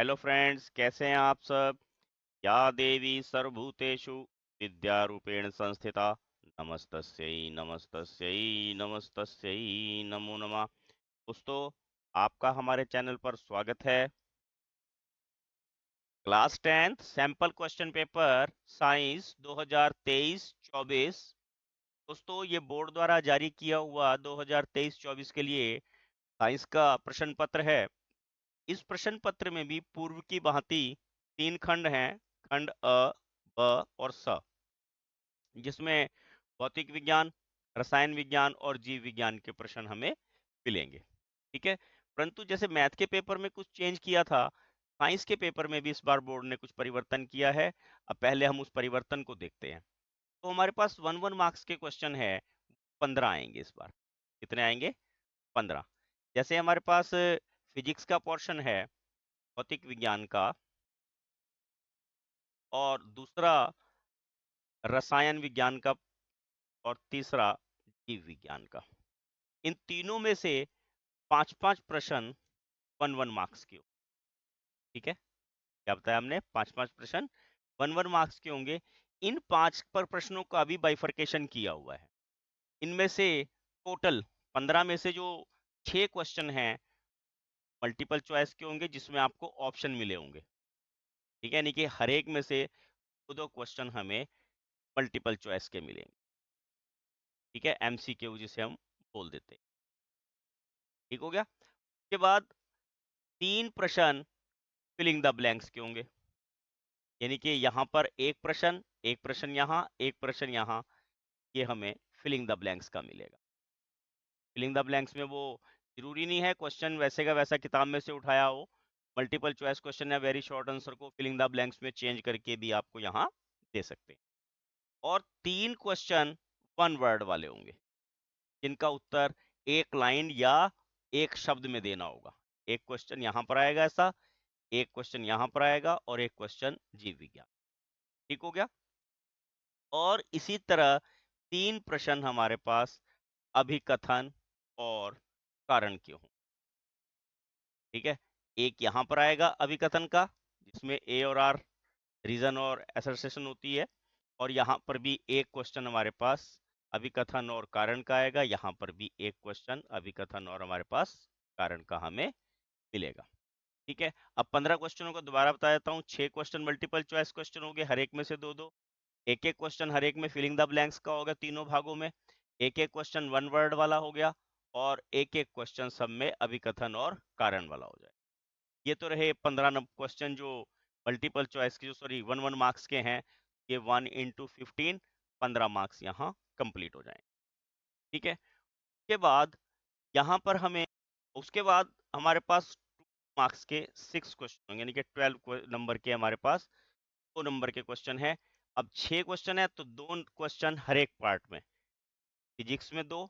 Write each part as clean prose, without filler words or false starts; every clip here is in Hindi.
हेलो फ्रेंड्स, कैसे हैं आप सब। या देवी सर्वभूतेषु विद्यारूपेण संस्थिता नमस्तस्यै नमस्तस्यै नमस्तस्यै नमो नमः। दोस्तों, आपका हमारे चैनल पर स्वागत है। Class 10th sample question paper science 2023-24। दोस्तों, ये बोर्ड द्वारा जारी किया हुआ 2023-24 के लिए साइंस का प्रश्न पत्र है। इस प्रश्न पत्र में भी पूर्व की भांति 3 खंड हैं, खंड अ, ब और स, जिसमें भौतिक विज्ञान, रसायन विज्ञान और जीव विज्ञान के प्रश्न हमें मिलेंगे। ठीक है, परंतु जैसे मैथ के पेपर में कुछ चेंज किया था, साइंस के पेपर में भी इस बार बोर्ड ने कुछ परिवर्तन किया है। अब पहले हम उस परिवर्तन को देखते हैं। तो हमारे पास 1 मार्क्स के क्वेश्चन है, 15 आएंगे इस बार। कितने आएंगे? 15। जैसे हमारे पास फिजिक्स का पोर्शन है, भौतिक विज्ञान का, और दूसरा रसायन विज्ञान का, और तीसरा जीव विज्ञान का। इन तीनों में से 5-5 प्रश्न 1-1 मार्क्स के। ठीक है, क्या बताया हमने? 5-5 प्रश्न 1-1 मार्क्स के होंगे। इन 5 पर प्रश्नों का भी बाइफरकेशन किया हुआ है। इनमें से टोटल 15 में से जो 6 क्वेश्चन हैं मल्टीपल चॉइस के होंगे, जिसमें आपको ऑप्शन मिले होंगे। ठीक है, यानी कि हर एक में से 2-2 क्वेश्चन हमें मल्टीपल चॉइस के मिलेंगे। ठीक है, एमसीक्यू जिसे हम बोल देते हैं। ठीक हो गया। उसके बाद 3 प्रश्न फिलिंग द ब्लैंक्स के होंगे, यानी कि यहाँ पर एक प्रश्न यहाँ, एक प्रश्न यहाँ, ये हमें फिलिंग द ब्लैंक्स का मिलेगा। फिलिंग द ब्लैंक्स में वो जरूरी नहीं है क्वेश्चन वैसे का वैसा किताब में से उठाया हो। मल्टीपल चॉइस क्वेश्चन या वेरी शॉर्ट आंसर को फिलिंग द ब्लैंक्स में चेंज करके भी आपको यहाँ दे सकते हैं। और 3 क्वेश्चन 1 वर्ड वाले होंगे, जिनका उत्तर एक लाइन या एक शब्द में देना होगा। एक क्वेश्चन यहाँ पर आएगा ऐसा, एक क्वेश्चन यहाँ पर आएगा, और एक क्वेश्चन जीव विज्ञान। ठीक हो गया। और इसी तरह 3 प्रश्न हमारे पास अभिकथन और कारण के हों। ठीक है, एक यहाँ पर आएगा अभिकथन का, जिसमें ए और आर रीजन और एसर्शन होती है, और यहाँ पर भी एक क्वेश्चन हमारे पास अभिकथन और कारण का आएगा। यहाँ पर भी एक क्वेश्चन अभिकथन और हमारे पास कारण का हमें मिलेगा। ठीक है, अब 15 क्वेश्चनों को दोबारा बता देता हूँ। 6 क्वेश्चन मल्टीपल चॉइस क्वेश्चन हो गए, हर एक में से 2-2। एक एक क्वेश्चन हर एक में फिलिंग द ब्लैंक्स का होगा, तीनों भागों में। एक एक क्वेश्चन 1 वर्ड वाला हो गया, और एक एक क्वेश्चन सब में अभिकथन और कारण वाला हो जाए। ये तो रहे 15 क्वेश्चन जो मल्टीपल चॉइस के, जो सॉरी 1-1 मार्क्स के हैं। ये 1 into 15, 15 मार्क्स यहाँ कंप्लीट हो जाएंगे। ठीक है, उसके बाद यहाँ पर हमें, उसके बाद हमारे पास 2 मार्क्स के 6 क्वेश्चन होंगे, यानी कि 12 नंबर के हमारे पास 2 नंबर के क्वेश्चन है। अब 6 क्वेश्चन है तो 2 क्वेश्चन हर एक पार्ट में। फिजिक्स में 2,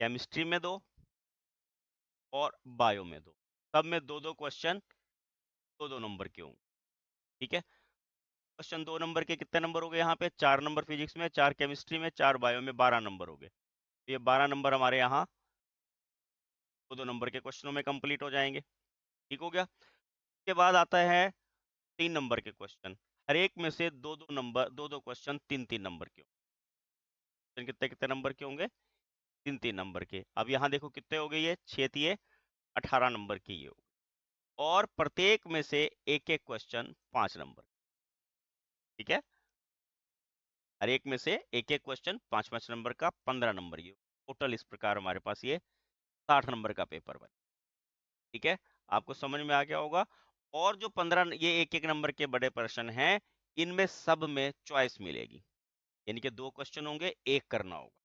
केमिस्ट्री में 2, और बायो में 2। सब में 2-2 क्वेश्चन 2-2 नंबर के होंगे। ठीक है, क्वेश्चन 2 नंबर के कितने नंबर हो गए यहाँ पे? 4 नंबर फिजिक्स में, 4 केमिस्ट्री में, 4 बायो में, 12 नंबर हो गए। तो ये 12 नंबर हमारे यहाँ 2-2 नंबर के क्वेश्चनों में कंप्लीट हो जाएंगे। ठीक हो गया। उसके बाद आता है 3 नंबर के क्वेश्चन, हर एक में से 2-2 नंबर, 2-2 क्वेश्चन 3-3 नंबर के होंगे। कितने कितने नंबर के होंगे? 3-3 नंबर के। अब यहाँ देखो कितने हो गए, ये 6 18 नंबर की ये हो। और प्रत्येक में से एक एक क्वेश्चन 5 नंबर। ठीक है, हर एक में से एक एक क्वेश्चन 5-5 नंबर का, 15 नंबर। ये टोटल इस प्रकार हमारे पास ये 60 नंबर का पेपर बने। ठीक है, आपको समझ में आ गया होगा। और जो 15 ये एक एक नंबर के बड़े प्रश्न हैं, इनमें सब में चॉइस मिलेगी, यानी कि 2 क्वेश्चन होंगे, एक करना होगा।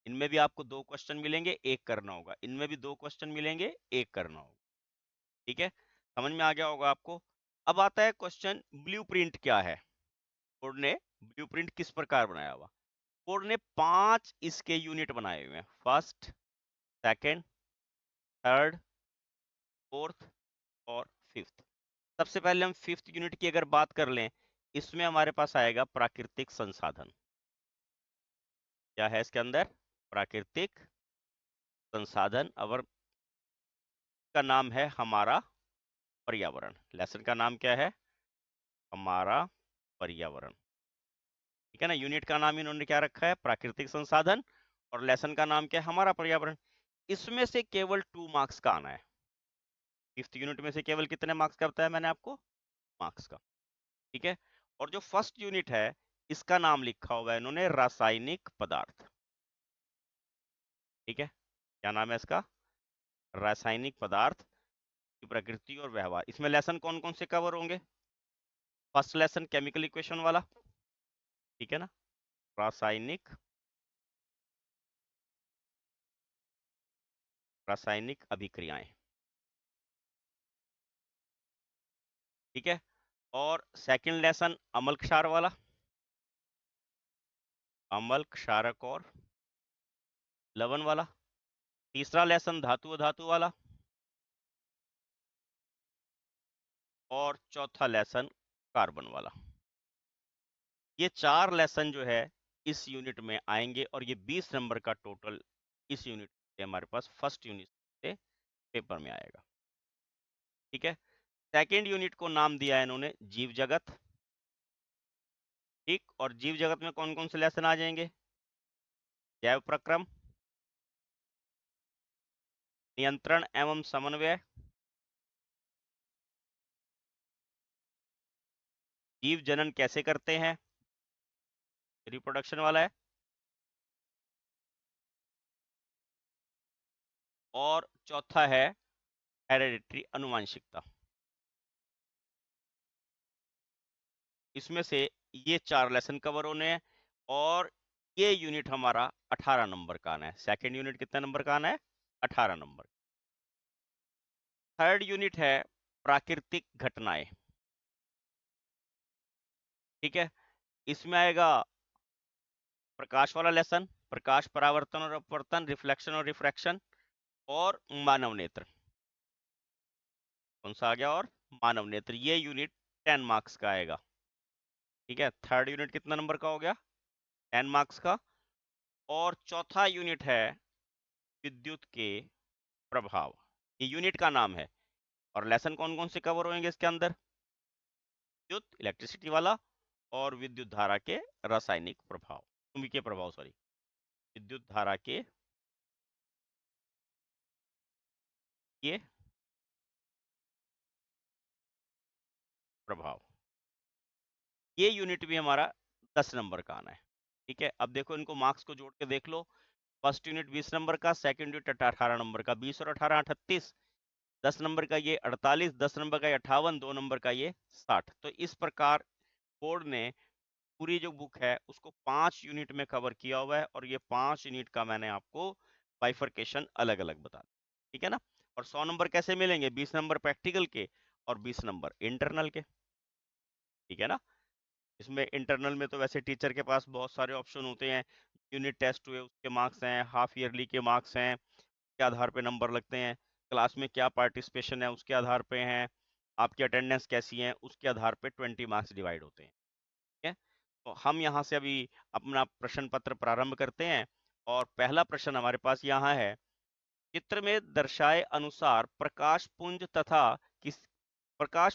इनमें भी आपको 2 क्वेश्चन मिलेंगे, एक करना होगा। इनमें भी 2 क्वेश्चन मिलेंगे, एक करना होगा। ठीक है, समझ में आ गया होगा आपको। अब आता है क्वेश्चन, ब्लूप्रिंट क्या है। बोर्ड ने ब्लूप्रिंट किस प्रकार बनाया हुआ? बोर्ड ने 5 इसके यूनिट बनाए हुए हैं, फर्स्ट, सेकंड, थर्ड, फोर्थ और फिफ्थ। सबसे पहले हम फिफ्थ यूनिट की अगर बात कर लें, इसमें हमारे पास आएगा प्राकृतिक संसाधन। क्या है इसके अंदर? प्राकृतिक संसाधन। और का नाम है हमारा पर्यावरण। लेसन का नाम क्या है? हमारा पर्यावरण। ठीक है ना, यूनिट का नाम इन्होंने क्या रखा है? प्राकृतिक संसाधन। और लेसन का नाम क्या है? हमारा पर्यावरण। इसमें से केवल 2 मार्क्स का आना है। 5th यूनिट में से केवल कितने मार्क्स का बताया मैंने आपको? मार्क्स का। ठीक है। और जो फर्स्ट यूनिट है, इसका नाम लिखा हुआ है इन्होंने रासायनिक पदार्थ। ठीक है, क्या नाम है इसका? रासायनिक पदार्थ की प्रकृति और व्यवहार। इसमें लेसन कौन कौन से कवर होंगे? फर्स्ट लेसन केमिकल इक्वेशन वाला, ठीक है ना, रासायनिक अभिक्रियाएं। ठीक है। और सेकंड लेसन अम्ल क्षार वाला, अम्ल क्षारक और लवण वाला। तीसरा लेसन धातु अधातु वाला। और चौथा लेसन कार्बन वाला। ये 4 लेसन जो है इस यूनिट में आएंगे और ये 20 नंबर का टोटल इस यूनिट से हमारे पास फर्स्ट यूनिट से पेपर में आएगा। ठीक है। सेकेंड यूनिट को नाम दिया है इन्होंने जीव जगत। ठीक, और जीव जगत में कौन कौन से लेसन आ जाएंगे? जैव प्रक्रम, नियंत्रण एवं समन्वय, जीव जनन कैसे करते हैं, रिप्रोडक्शन वाला है। और चौथा है हेरेडिटरी, अनुवांशिकता। इसमें से ये 4 लेसन कवर होने हैं और ये यूनिट हमारा 18 नंबर का आना है। सेकेंड यूनिट कितने नंबर का आना है? 18 नंबर। थर्ड यूनिट है प्राकृतिक घटनाएं। ठीक है, इसमें आएगा प्रकाश वाला लेसन, प्रकाश परावर्तन और अपवर्तन, रिफ्लेक्शन और रिफ्रैक्शन, और मानव नेत्र। कौन सा आ गया? और मानव नेत्र। ये यूनिट 10 मार्क्स का आएगा। ठीक है, थर्ड यूनिट कितना नंबर का हो गया? 10 मार्क्स का। और चौथा यूनिट है विद्युत के प्रभाव। ये यूनिट का नाम है। और लेसन कौन कौन से कवर होंगे इसके अंदर? विद्युत, इलेक्ट्रिसिटी वाला, और विद्युत धारा के रासायनिक प्रभाव, चुंबकीय प्रभाव, सॉरी, विद्युत धारा के ये प्रभाव। ये यूनिट भी हमारा 10 नंबर का आना है। ठीक है, अब देखो इनको मार्क्स को जोड़ के देख लो। फर्स्ट यूनिट 20 नंबर का, सेकंड यूनिट 18 नंबर का, 20 और 18 38, 10 नंबर का ये 48, 10 नंबर का ये 58, 2 नंबर का ये 60। तो इस प्रकार बोर्ड ने पूरी जो बुक है उसको 5 यूनिट में कवर किया हुआ है और ये 5 यूनिट का मैंने आपको बाइफरकेशन अलग अलग बता दिया। ठीक है ना। और 100 नंबर कैसे मिलेंगे? 20 नंबर प्रैक्टिकल के और 20 नंबर इंटरनल के। ठीक है ना। इसमें इंटरनल में तो वैसे टीचर के पास बहुत सारे ऑप्शन होते हैं। यूनिट टेस्ट हुए उसके मार्क्स हैं, हाफ ईयरली के मार्क्स हैं, के आधार पे नंबर लगते हैं, क्लास में क्या पार्टिसिपेशन है उसके आधार पे हैं, आपकी अटेंडेंस कैसी है उसके आधार पे 20 मार्क्स डिवाइड होते हैं। ठीक है, तो हम यहाँ से अभी अपना प्रश्न पत्र प्रारंभ करते हैं और पहला प्रश्न हमारे पास यहाँ है। चित्र में दर्शाए अनुसार प्रकाश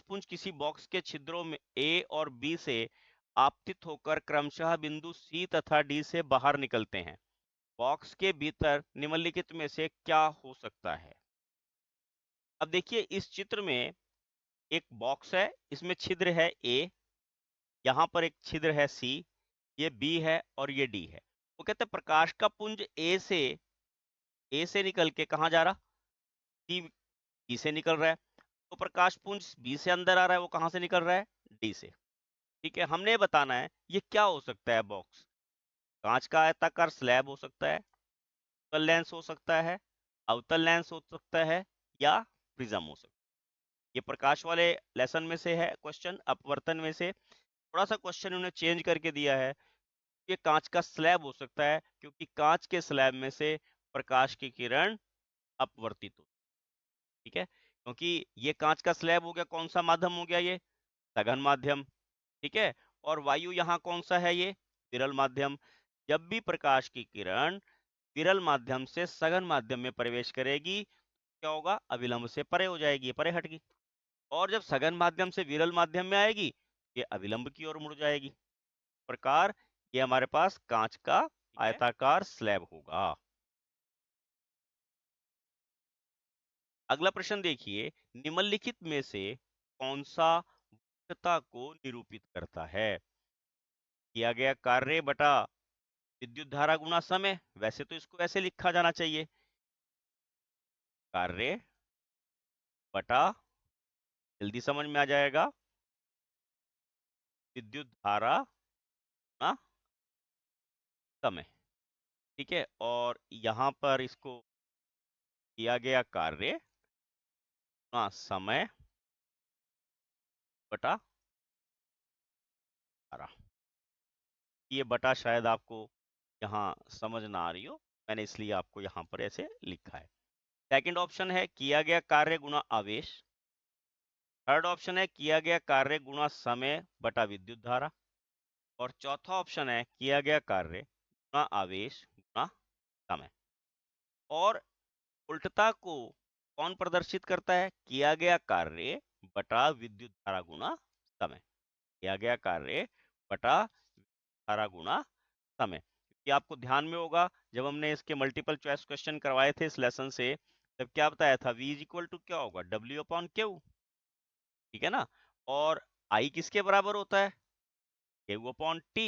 पुंज किसी बॉक्स के छिद्रों में ए और बी से आपतित होकर क्रमशः बिंदु सी तथा डी से बाहर निकलते हैं। बॉक्स के भीतर निम्नलिखित में से क्या हो सकता है? अब देखिए इस चित्र में एक बॉक्स है, इसमें छिद्र है ए, यहाँ पर एक छिद्र है सी, ये बी है और ये डी है। वो कहते हैं प्रकाश का पुंज ए से निकल के कहाँ जा रहा? सी, बी से निकल रहा है। तो प्रकाश पुंज बी से अंदर आ रहा है, वो कहाँ से निकल रहा है? डी से। ठीक है, हमने बताना है ये क्या हो सकता है बॉक्स। कांच का आयताकार स्लैब हो सकता है, उत्तल लेंस हो सकता है, अवतल लेंस हो सकता है, या प्रिज्म हो सकता है। ये प्रकाश वाले लेसन में से है क्वेश्चन। अपवर्तन में से थोड़ा सा क्वेश्चन उन्होंने चेंज करके दिया है। ये कांच का स्लैब हो सकता है क्योंकि कांच के स्लैब में से प्रकाश की किरण अपवर्तित हो। ठीक है, क्योंकि ये कांच का स्लैब हो गया, कौन सा माध्यम हो गया? ये सघन माध्यम। ठीक है, और वायु यहाँ कौन सा है? ये विरल माध्यम। जब भी प्रकाश की किरण विरल माध्यम से सघन माध्यम में प्रवेश करेगी क्या होगा? अविलंब से परे हो जाएगी, परे हटगी। और जब सघन माध्यम से विरल माध्यम में आएगी, ये अविलंब की ओर मुड़ जाएगी। प्रकार ये हमारे पास कांच का आयताकार स्लैब होगा। अगला प्रश्न देखिए, निम्नलिखित में से कौन सा वक्रता को निरूपित करता है? किया गया कार्य बटा विद्युत धारा गुना समय। वैसे तो इसको ऐसे लिखा जाना चाहिए, कार्य बटा, जल्दी समझ में आ जाएगा, विद्युत धारा गुना समय। ठीक है, और यहां पर इसको किया गया कार्य गुना समय बटा धारा। ये बटा शायद आपको यहाँ समझ ना आ रही हो, मैंने इसलिए आपको यहाँ पर ऐसे लिखा है। सेकंड ऑप्शन है किया गया कार्य गुना आवेश। थर्ड ऑप्शन है किया गया कार्य गुना समय बटा विद्युत धारा। और चौथा ऑप्शन है किया गया कार्य गुना आवेश गुना समय। और उल्टता को कौन प्रदर्शित करता है? किया गया कार्य बटा विद्युत धारा गुना समय। किया गया कार्य बटा धारा गुना समय। ये आपको ध्यान में होगा, जब हमने इसके मल्टीपल चॉइस क्वेश्चन करवाए थे इस लेसन से, तब क्या बताया था? V इज इक्वल टू क्या होगा? W upon Q। ठीक है ना? और I किसके बराबर होता है? Q upon T।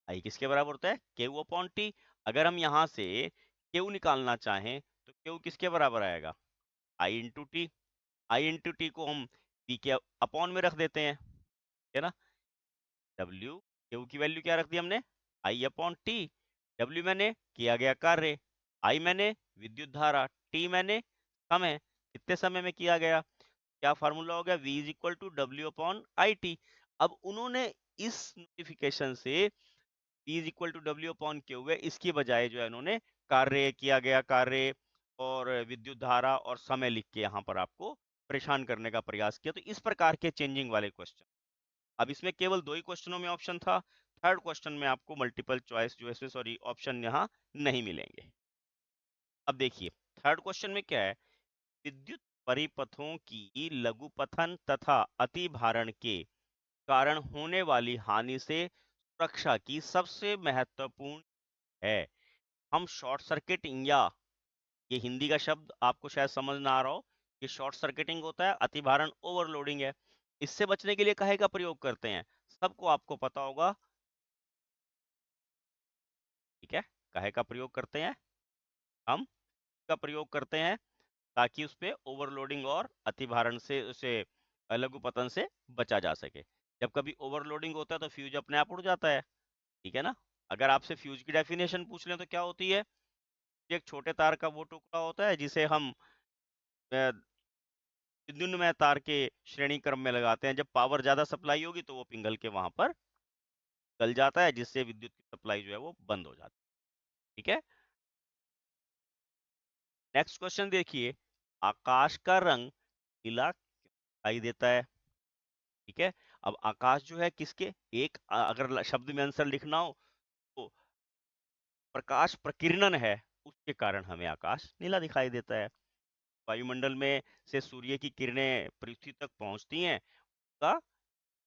I किसके बराबर होता है? Q upon T। अगर हम यहाँ से Q निकालना चाहें तो Q किसके बराबर आएगा? I into T. I into T को हम P के अपॉन में रख देते हैं, है ना? W, Q की वैल्यू क्या रख दी हमने? I upon T. W मैंने किया गया कार्य, I मैंने विद्युत धारा, T मैंने समय, कितने समय में किया गया। क्या फार्मूला हो गया? V is equal to W upon I T. अब उन्होंने इस नोटिफिकेशन से V is equal to W upon Q है, इसकी बजाय जो है उन्होंने कार्य, किया गया कार्य और विद्युत धारा और समय लिख के यहाँ पर आपको परेशान करने का प्रयास किया। तो इस प्रकार के चेंजिंग वाले क्वेश्चन, अब इसमें केवल 2 ही क्वेश्चनों में ऑप्शन था, थर्ड क्वेश्चन में आपको मल्टीपल चॉइस जो है, सॉरी, ऑप्शन यहाँ नहीं मिलेंगे। अब देखिए थर्ड क्वेश्चन में क्या है? विद्युत परिपथों की लघुपथन तथा अतिभारण के कारण होने वाली हानि से सुरक्षा की सबसे महत्वपूर्ण है। हम शॉर्ट सर्किटिंग, या ये हिंदी का शब्द आपको शायद समझ ना आ रहा हो, ये शॉर्ट सर्किटिंग होता है, अतिभारण ओवरलोडिंग है। इससे बचने के लिए काहे का प्रयोग करते हैं? सबको आपको पता होगा। ठीक है, काहे का प्रयोग करते हैं? हम का प्रयोग करते हैं ताकि उस पे ओवरलोडिंग और अतिभारण से, उसे लघुपतन से बचा जा सके। जब कभी ओवरलोडिंग होता है तो फ्यूज अपने आप उड़ जाता है। ठीक है ना? अगर आपसे फ्यूज की डेफिनेशन पूछ लें तो क्या होती है? एक छोटे तार का वो टुकड़ा होता है जिसे हम विद्युन्मय तार के श्रेणी क्रम में लगाते हैं। जब पावर ज्यादा सप्लाई होगी तो वो पिघल के वहां पर गल जाता है, जिससे विद्युत की सप्लाई जो है वो बंद हो जाती है। ठीक है, नेक्स्ट क्वेश्चन देखिए, आकाश का रंग नीला क्यों दिखाई देता है? ठीक है, अब आकाश जो है किसके, एक अगर शब्द में आंसर लिखना हो तो प्रकाश प्रकीर्णन है, उसके कारण हमें आकाश नीला दिखाई देता है। वायुमंडल में से सूर्य की किरणें पृथ्वी तक पहुंचती हैं, का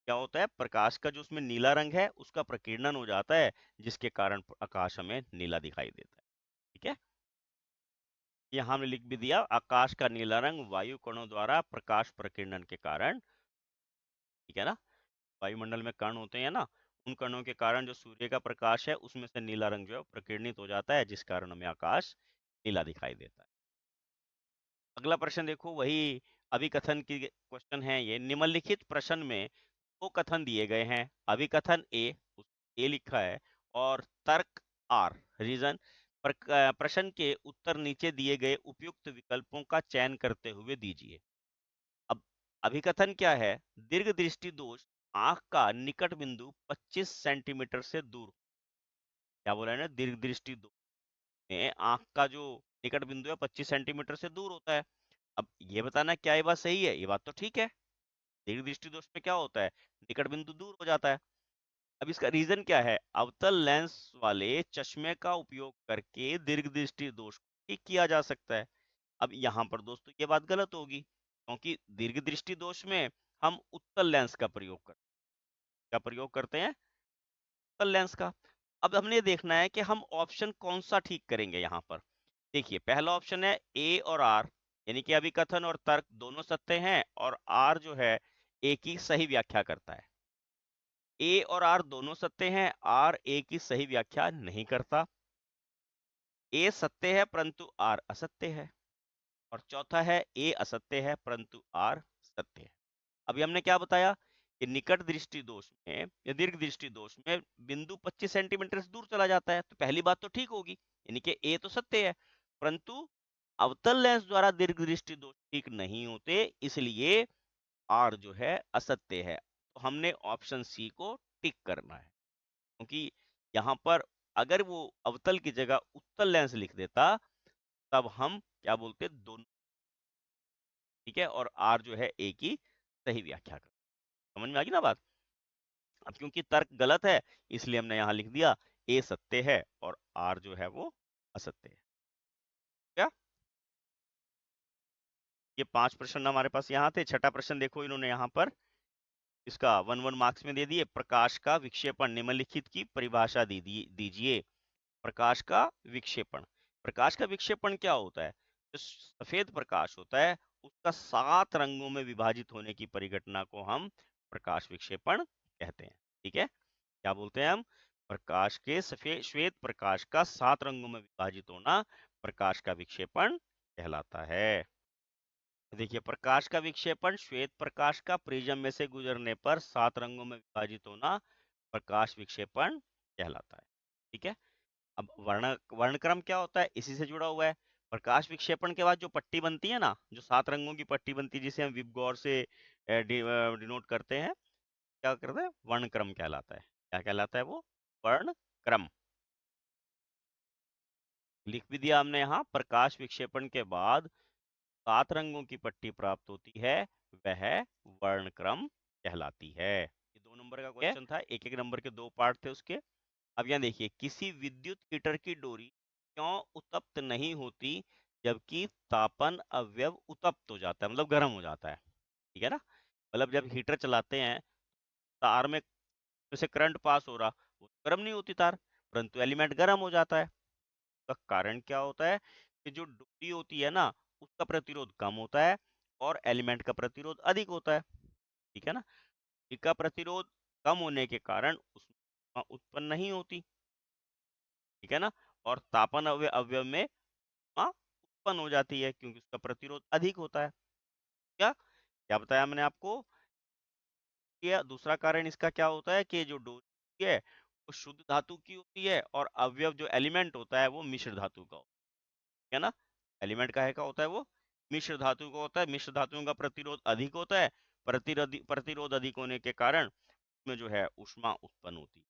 क्या होता है? प्रकाश का जो उसमें नीला रंग है उसका प्रकीर्णन हो जाता है, जिसके कारण आकाश हमें नीला दिखाई देता है। ठीक है, यहाँ हमने लिख भी दिया, आकाश का नीला रंग वायु कणों द्वारा प्रकाश प्रकीर्णन के कारण। ठीक है ना? वायुमंडल में कण होते हैं ना, उन कणों के कारण जो सूर्य का प्रकाश है उसमें से नीला रंग जो है प्रकीर्णित हो जाता है, जिस कारण हमें आकाश नीला दिखाई देता है। अगला प्रश्न देखो, वही अभिकथन की क्वेश्चन है ये। निम्नलिखित प्रश्न में दो कथन दिए गए हैं, अभिकथन ए लिखा है और तर्क आर, रीजन। प्रश्न के उत्तर नीचे दिए गए उपयुक्त विकल्पों का चयन करते हुए दीजिए। अब अभिकथन क्या है? दीर्घ दृष्टि दोष आंख का निकट बिंदु 25 सेंटीमीटर से दूर। क्या बोला है ना? दीर्घ दृष्टि दोष में आंख का जो निकट बिंदु है 25 सेंटीमीटर से दूर होता है। अब ये बताना क्या ये बात सही है? ये बात तो ठीक है, दीर्घ दृष्टि दोष में क्या होता है? निकट बिंदु दूर हो जाता है। अब इसका रीजन क्या है? अवतल लेंस वाले चश्मे का उपयोग करके दीर्घ दृष्टि दोष को ठीक किया जा सकता है। अब यहाँ पर दोस्तों ये बात गलत होगी, क्योंकि दीर्घ दृष्टि दोष में हम उत्तल लेंस का प्रयोग करते हैं, उत्तल लेंस का। अब हमने देखना है कि हम ऑप्शन कौन सा ठीक करेंगे यहाँ पर। देखिए पहला ऑप्शन है ए और आर, यानी कि अभिकथन और तर्क दोनों सत्य हैं और आर जो है ए की सही व्याख्या करता है। ए और आर दोनों सत्य हैं, आर ए की सही व्याख्या नहीं करता। ए सत्य है परंतु आर असत्य है। और चौथा है ए असत्य है परंतु आर सत्य है। अभी हमने क्या बताया कि निकट दृष्टि दोष में या दीर्घ दृष्टि दोष में बिंदु 25 सेंटीमीटर से दूर चला जाता है, तो पहली बात तो ठीक होगी, यानी कि ए तो सत्य है, परंतु अवतल लेंस द्वारा दीर्घ दृष्टि दोष ठीक नहीं होते, इसलिए आर जो है असत्य है। तो हमने ऑप्शन सी को टिक करना है, क्योंकि यहाँ पर अगर वो अवतल की जगह उत्तल लेंस लिख देता तब हम क्या बोलते दोनों, ठीक है, और आर जो है ए की सही व्याख्या कर। समझ में आ गई ना बात। अब क्योंकि तर्क गलत है इसलिए हमने यहाँ लिख दिया ए सत्य है और आर जो है वो असत्य है। क्या ये 5 प्रश्न हमारे पास यहाँ थे। छठा प्रश्न देखो इन्होंने यहाँ पर इसका 1 मार्क्स में दे दिए। प्रकाश का विक्षेपण निम्नलिखित की परिभाषा दीजिए। प्रकाश का विक्षेपण, प्रकाश का विक्षेपण क्या होता है? जो सफेद प्रकाश होता है उसका 7 रंगों में विभाजित होने की परिघटना को हम प्रकाश विक्षेपण कहते हैं। ठीक है, क्या बोलते हैं हम? प्रकाश के सफेद श्वेत प्रकाश का 7 रंगों में विभाजित होना प्रकाश का विक्षेपण कहलाता है। देखिए प्रकाश का विक्षेपण श्वेत प्रकाश का प्रिज्म में से गुजरने पर 7 रंगों में विभाजित होना प्रकाश विक्षेपण कहलाता है। ठीक है, अब वर्णक्रम क्या होता है, इसी से जुड़ा हुआ है। प्रकाश विक्षेपण के बाद जो पट्टी बनती है ना, जो 7 रंगों की पट्टी बनती है जिसे हम विबगौर से डिनोट करते हैं, क्या करते हैं? वर्णक्रम कहलाता है। क्या कहलाता है वो? वर्णक्रम। लिख भी दिया हमने यहाँ, प्रकाश विक्षेपण के बाद 7 रंगों की पट्टी प्राप्त होती है, वह वर्णक्रम कहलाती है। ये 2 नंबर का क्वेश्चन था, एक एक नंबर के 2 पार्ट थे उसके। अब यहाँ देखिए, किसी विद्युत हीटर की डोरी क्यों उत्तप्त नहीं होती जबकि तापन अवयव उत्तप्त हो जाता है, मतलब गर्म हो जाता है। ठीक है ना, मतलब जब हीटर चलाते हैं तार में जैसे करंट पास हो रहा, वो गर्म नहीं होती तार, परंतु एलिमेंट गर्म हो जाता है। उसका कारण क्या होता है कि जो डोरी होती है ना उसका प्रतिरोध कम होता है और एलिमेंट का प्रतिरोध अधिक होता है। ठीक है ना, इसका प्रतिरोध कम होने के कारण उसमें उत्पन्न नहीं होती। ठीक है ना, और तापन अवयव में उत्पन्न हो जाती है क्योंकि उसका प्रतिरोध अधिक होता है। क्या क्या बताया मैंने आपको? कि दूसरा कारण इसका क्या होता है कि जो डोरी है वो शुद्ध धातु की होती है और अवयव जो एलिमेंट होता है वो मिश्र धातु का होता है ना। एलिमेंट का है का होता है वो मिश्र धातु का होता है। मिश्र धातुओं का प्रतिरोध अधिक होता है, प्रतिरोध अधिक होने के कारण उसमें जो है ऊष्मा उत्पन्न होती है।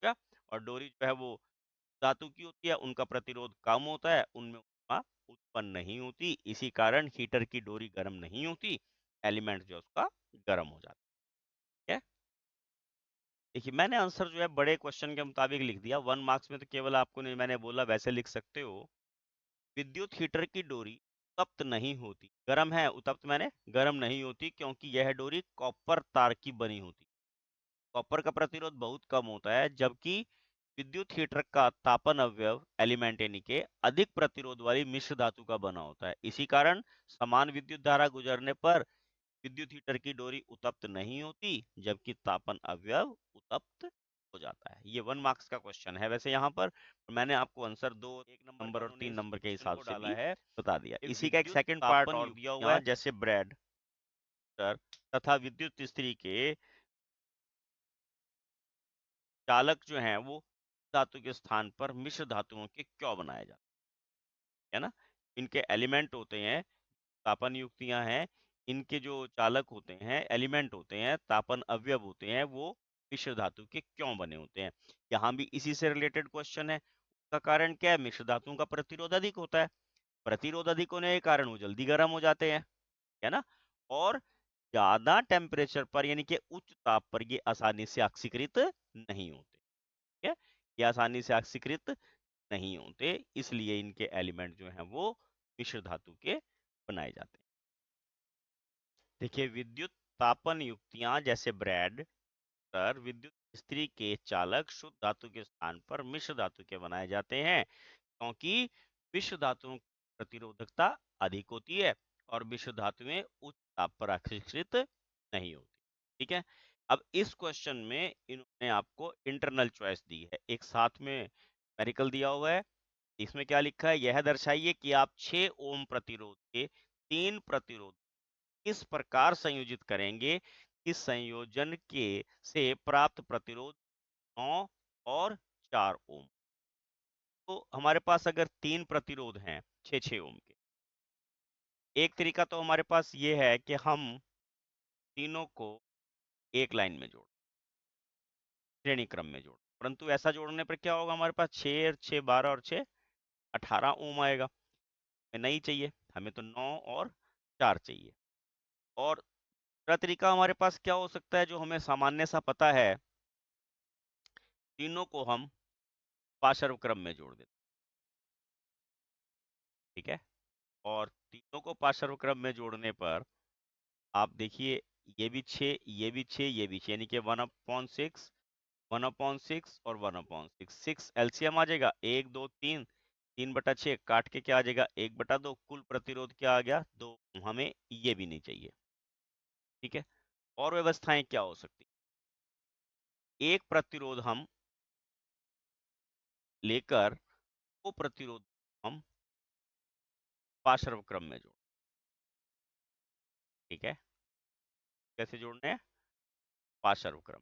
क्या, और डोरी जो है वो धातु की होती है, उनका प्रतिरोध कम होता है, उनमें ऊष्मा उत्पन्न नहीं होती, इसी कारण हीटर की डोरी गर्म नहीं होती, एलिमेंट जो उसका गर्म हो जाता है। देखिए मैंने आंसर जो है बड़े क्वेश्चन के मुताबिक लिख दिया। 1 मार्क्स में तो केवल आपको नहीं, मैंने बोला वैसे लिख सकते हो। विद्युत हीटर की डोरी उत्तप्त नहीं होती, गर्म है, उत्तप्त मैंने गर्म नहीं होती, क्योंकि यह डोरी कॉपर तार की बनी होती। कॉपर का प्रतिरोध बहुत कम होता है, जबकि विद्युत हीटर का तापन अवयव एलिमेंट यानी के अधिक प्रतिरोध वाली मिश्र धातु का बना होता है। इसी कारण समान विद्युत धारा गुजरने पर विद्युत हीटर की डोरी उत्तप्त नहीं होती, जबकि तापन अवयव उत्तप्त हो जाता है। ये 1 मार्क्स का क्वेश्चन है। वैसे यहाँ पर मैंने आपको आंसर 2, 1 नंबर और 3 नंबर के हिसाब से डाला है, बता दिया। इसी का एक सेकंड पार्ट और दिया हुआ है, जैसे ब्रेड तथा विद्युत इस्त्री के चालक जो हैं वो धातु के स्थान पर मिश्र धातुओं के क्यों बनाए जाते है ना। इनके एलिमेंट होते हैं, तापन युक्तियां हैं, इनके जो चालक होते हैं, एलिमेंट होते हैं, तापन अवयव होते हैं, वो मिश्र धातु के क्यों बने होते हैं। यहाँ भी इसी से रिलेटेड क्वेश्चन है। उसका कारण क्या है? मिश्र धातुओं का प्रतिरोध अधिक होता है, प्रतिरोध अधिक होने के कारण वो जल्दी गर्म हो जाते हैं, है ना। और ज्यादा टेम्परेचर पर यानी कि उच्च ताप पर ये आसानी से ऑक्सीकृत नहीं होते। ठीक है, ये आसानी से ऑक्सीकृत नहीं होते, इसलिए इनके एलिमेंट जो हैं वो मिश्र धातु के बनाए जाते हैं। देखिए, विद्युत तापन युक्तियां जैसे ब्रेड पर विद्युत स्त्री के चालक शुद्ध धातु के स्थान पर मिश्र धातु के बनाए जाते हैं, क्योंकि मिश्र धातुओं की प्रतिरोधकता अधिक होती है और मिश्र धातुएं उच्च ताप पर आकर्षित नहीं होती। ठीक है, अब इस क्वेश्चन में इन्होंने आपको इंटरनल चॉइस दी है, एक साथ में न्यूमेरिकल दिया हुआ है। इसमें क्या लिखा है, यह दर्शाइए कि आप 6 ओम प्रतिरोध के 3 प्रतिरोध किस प्रकार संयोजित करेंगे कि संयोजन के से प्राप्त प्रतिरोध 9 और 4 ओम। तो हमारे पास अगर 3 प्रतिरोध हैं 6 ओम के, एक तरीका तो हमारे पास ये है कि हम तीनों को एक लाइन में जोड़, श्रेणी क्रम में जोड़, परंतु ऐसा जोड़ने पर क्या होगा, हमारे पास 6 6 12 और 6 18 ओम आएगा। हमें नहीं चाहिए, हमें तो 9 और 4 चाहिए। और दूसरा तरीका हमारे पास क्या हो सकता है, जो हमें सामान्य सा पता है, तीनों को हम पाशर्व क्रम में जोड़ देते। ठीक है, और तीनों को पाशर्व क्रम में जोड़ने पर आप देखिए, ये भी 6, ये भी 6, ये भी 6, यानी कि 1/6, 1/6 और 1/6, 6 एलसीएम आ जाएगा, 1 2 3, 3/6 काट के क्या आ जाएगा, 1/2, कुल प्रतिरोध क्या आ गया, 2। हमें ये भी नहीं चाहिए। ठीक है, और व्यवस्थाएं क्या हो सकती, एक प्रतिरोध हम लेकर वो प्रतिरोध हम पाशर्व क्रम में जोड़। ठीक है, कैसे जोड़ने हैं, पाशर्व क्रम,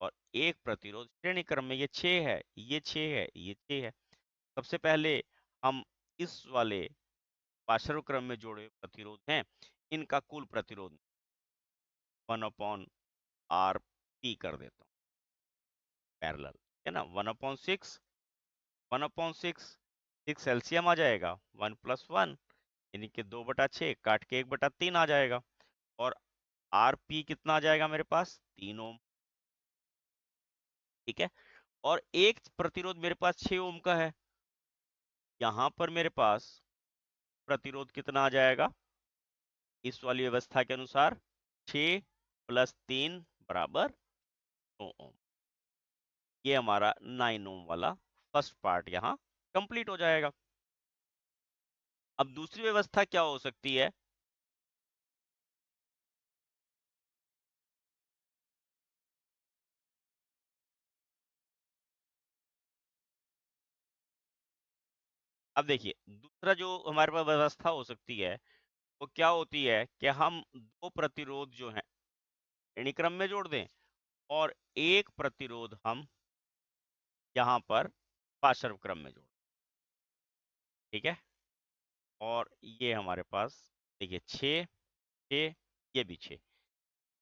और एक प्रतिरोध श्रेणी क्रम में, ये 6 है, ये 6 है, ये 6 है। सबसे पहले हम इस वाले पाशर्व क्रम में जोड़े प्रतिरोध हैं, इनका कुल प्रतिरोध 1/RP कर देता हूँ, पैरेलल, है ना, 1/6, 1/6, 6 एलसीएम आ जाएगा, 1 + 1 यानी कि 2/6 काट के 1/3 आ जाएगा, और RP कितना आ जाएगा मेरे पास, 3 ओम। ठीक है, और एक प्रतिरोध मेरे पास 6 ओम का है, यहां पर मेरे पास प्रतिरोध कितना आ जाएगा, इस वाली व्यवस्था के अनुसार 6 + 3 = 9 ओम। ये हमारा 9 ओम वाला फर्स्ट पार्ट यहाँ कंप्लीट हो जाएगा। अब दूसरी व्यवस्था क्या हो सकती है, अब देखिए, दूसरा जो हमारे पास व्यवस्था हो सकती है वो क्या होती है कि हम दो प्रतिरोध जो हैं श्रेणी क्रम में जोड़ दें, और एक प्रतिरोध हम यहाँ पर पाशर्व क्रम में जोड़। ठीक है, और ये हमारे पास देखिए 6 6, ये भी 6।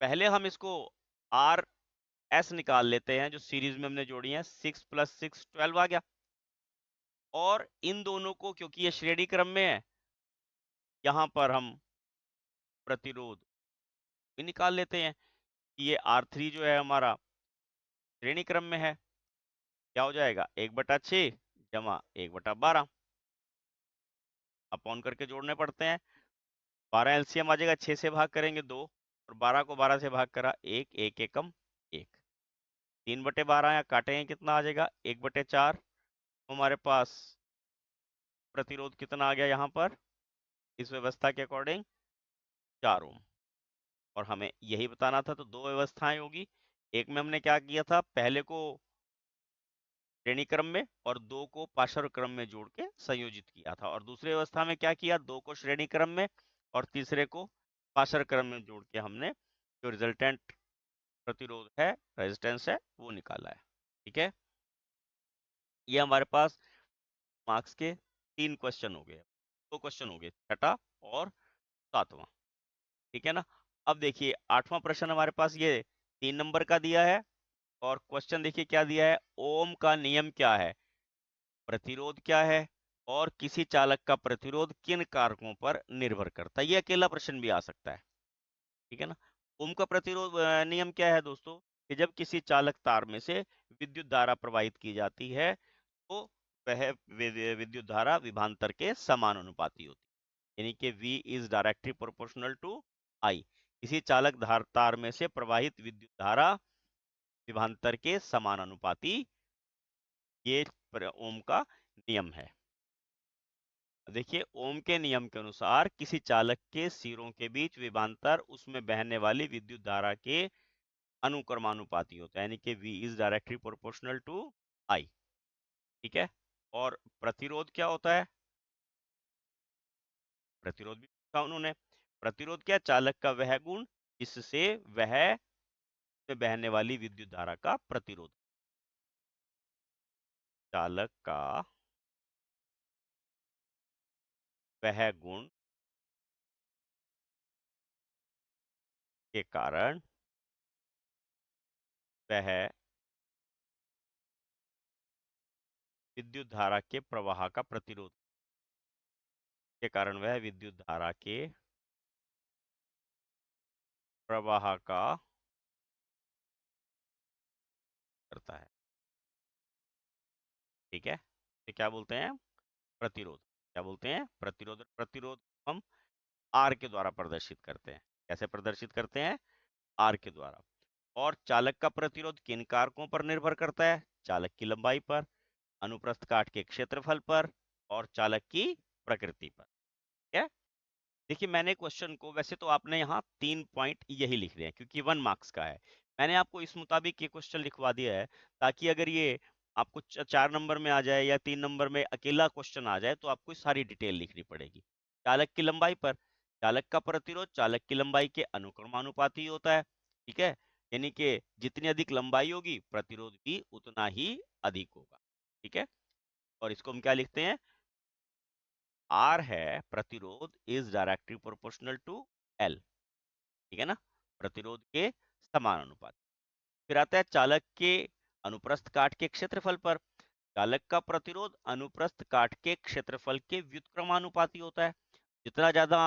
पहले हम इसको आर एस निकाल लेते हैं, जो सीरीज में हमने जोड़ी है, 6 + 6 12 आ गया, और इन दोनों को क्योंकि ये श्रेणी क्रम में है, यहाँ पर हम प्रतिरोध भी निकाल लेते हैं कि ये R3 जो है हमारा श्रेणी क्रम में है, क्या हो जाएगा, 1/6 जमा 1/12, अपॉन करके जोड़ने पड़ते हैं, 12 एलसीएम आ जाएगा, 6 से भाग करेंगे 2, और 12 को 12 से भाग करा 1, 1 एकम 1, 3/12 यहाँ काटेंगे कितना आ जाएगा, 1/4। हमारे पास प्रतिरोध कितना आ गया यहाँ पर, इस व्यवस्था के अकॉर्डिंग 4 ओम, और हमें यही बताना था, तो दो व्यवस्थाएं होगी, एक में हमने क्या किया था, पहले को श्रेणी क्रम में और 2 को पाशर्व क्रम में जोड़ के संयोजित किया था, और दूसरी अवस्था में क्या किया, 2 को श्रेणी क्रम में और तीसरे को पाशर्व क्रम में जोड़ के हमने जो रिजल्टेंट प्रतिरोध है, रेजिस्टेंस है, वो निकाला है। ठीक है, ये हमारे पास मार्क्स के 3 क्वेश्चन हो गए, 2 क्वेश्चन हो गए, छठा और 7वां। ठीक है ना, अब देखिए 8वां प्रश्न हमारे पास ये 3 नंबर का दिया है, और क्वेश्चन देखिए क्या दिया है, ओम का नियम क्या है, प्रतिरोध क्या है, और किसी चालक का प्रतिरोध किन कारकों पर निर्भर करता है, ये अकेला प्रश्न भी आ सकता है। ठीक है ना, ओम का प्रतिरोध नियम क्या है दोस्तों, कि जब किसी चालक तार में से विद्युत धारा प्रवाहित की जाती है, तो वह विद्युत धारा विभवांतर के समानुपाती होती है, यानी कि V is directly proportional to आई। किसी चालक धार तार में से प्रवाहित विद्युत धारा विभवांतर के समानुपाती, ये ओम का नियम है। देखिए, ओम के नियम के अनुसार किसी चालक के सिरों के बीच विभवांतर उसमें बहने वाली विद्युत धारा के अनुक्रमानुपाती होता है, यानी कि V is directly proportional to I। ठीक है। और प्रतिरोध क्या होता है? प्रतिरोध भी पूछा उन्होंने। प्रतिरोध क्या? चालक का वह गुण जिससे वह में बहने वाली विद्युत धारा का प्रतिरोध। चालक का वह गुण के कारण वह विद्युत धारा के प्रवाह का प्रतिरोध, के कारण वह विद्युत धारा के प्रवाह का करता है। ठीक है। ये क्या बोलते हैं? प्रतिरोध। क्या बोलते हैं? प्रतिरोध। प्रतिरोध हम आर के द्वारा प्रदर्शित करते हैं। कैसे प्रदर्शित करते हैं? आर के द्वारा। और चालक का प्रतिरोध किन कारकों पर निर्भर करता है? चालक की लंबाई पर, अनुप्रस्थ काट के क्षेत्रफल पर, और चालक की प्रकृति पर। ठीक है। देखिए, मैंने क्वेश्चन को, वैसे तो आपने यहाँ 3 पॉइंट यही लिख रहे हैं क्योंकि 1 मार्क्स का है। मैंने आपको इस मुताबिक ये क्वेश्चन लिखवा दिया है ताकि अगर ये आपको 4 नंबर में आ जाए या 3 नंबर में अकेला क्वेश्चन आ जाए तो आपको सारी डिटेल लिखनी पड़ेगी। चालक की लंबाई पर, चालक का प्रतिरोध चालक की लंबाई के अनुक्रमानुपाती होता है। ठीक है। यानी कि जितनी अधिक लंबाई होगी प्रतिरोध भी उतना ही अधिक होगा। ठीक है। और इसको हम क्या लिखते हैं? आर है प्रतिरोध is directly proportional to L. ठीक है ना? प्रतिरोध के समानुपाती। फिर आता है चालक के अनुप्रस्थ काट के क्षेत्रफल पर। चालक का प्रतिरोध अनुप्रस्थ काट के क्षेत्रफल के व्युत्क्रमानुपाती होता है। जितना ज्यादा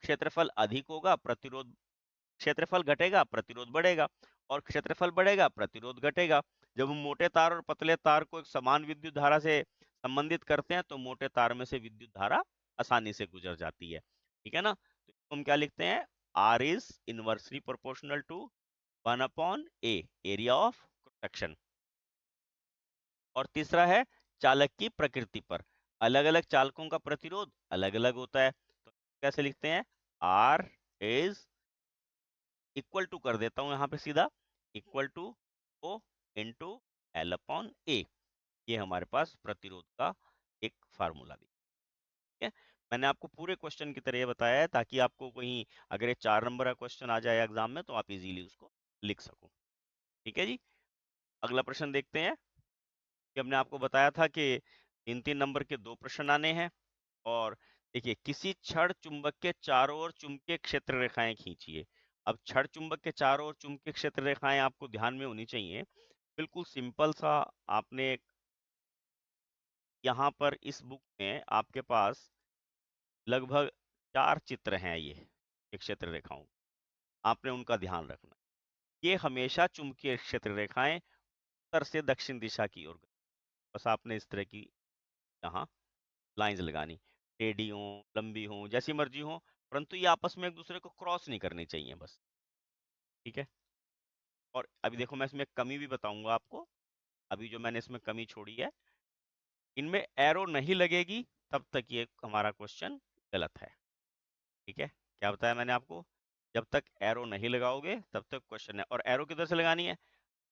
क्षेत्रफल अधिक होगा प्रतिरोध, क्षेत्रफल घटेगा प्रतिरोध बढ़ेगा, और क्षेत्रफल बढ़ेगा प्रतिरोध घटेगा। जब हम मोटे तार और पतले तार को एक समान विद्युत धारा से संबंधित करते हैं तो मोटे तार में से विद्युत धारा आसानी से गुजर जाती है। ठीक है ना? तो हम क्या लिखते हैं? R is inversely proportional to 1/A, area of section. और तीसरा है चालक की प्रकृति पर। अलग अलग चालकों का प्रतिरोध अलग अलग होता है, तो कैसे लिखते हैं? आर इज इक्वल टू, कर देता हूं यहां पे सीधा, equal to O into L upon A. ये हमारे पास प्रतिरोध का एक फार्मूला भी है। मैंने आपको पूरे क्वेश्चन की तरह ये बताया है ताकि आपको कहीं अगर ये 4 नंबर का क्वेश्चन आ जाए एग्जाम में तो आप इजीली उसको लिख सको। ठीक है जी। अगला प्रश्न देखते हैं कि हमने आपको बताया था कि 3-3 नंबर के 2 प्रश्न आने हैं। और देखिए, किसी छड़ चुंबक के चारों ओर चुंबकीय क्षेत्र रेखाएं खींचिए। अब छड़ चुंबक के चारों ओर चुंबकीय क्षेत्र रेखाएं आपको ध्यान में होनी चाहिए। बिल्कुल सिंपल सा, आपने यहाँ पर इस बुक में आपके पास लगभग 4 चित्र हैं, ये क्षेत्र रेखाओं, आपने उनका ध्यान रखना। ये हमेशा चुंबकीय क्षेत्र रेखाएं उत्तर से दक्षिण दिशा की ओर, बस आपने इस तरह की यहाँ लाइंस लगानी। टेढ़ी हो, लंबी हो, जैसी मर्जी हो, परंतु ये आपस में एक दूसरे को क्रॉस नहीं करनी चाहिए बस। ठीक है। और अभी देखो, मैं इसमें कमी भी बताऊंगा आपको। अभी जो मैंने इसमें कमी छोड़ी है, इनमें एरो नहीं लगेगी तब तक ये हमारा क्वेश्चन गलत है। ठीक है। क्या बताया मैंने आपको? जब तक एरो नहीं लगाओगे तब तक क्वेश्चन है। और एरो किधर से लगानी है?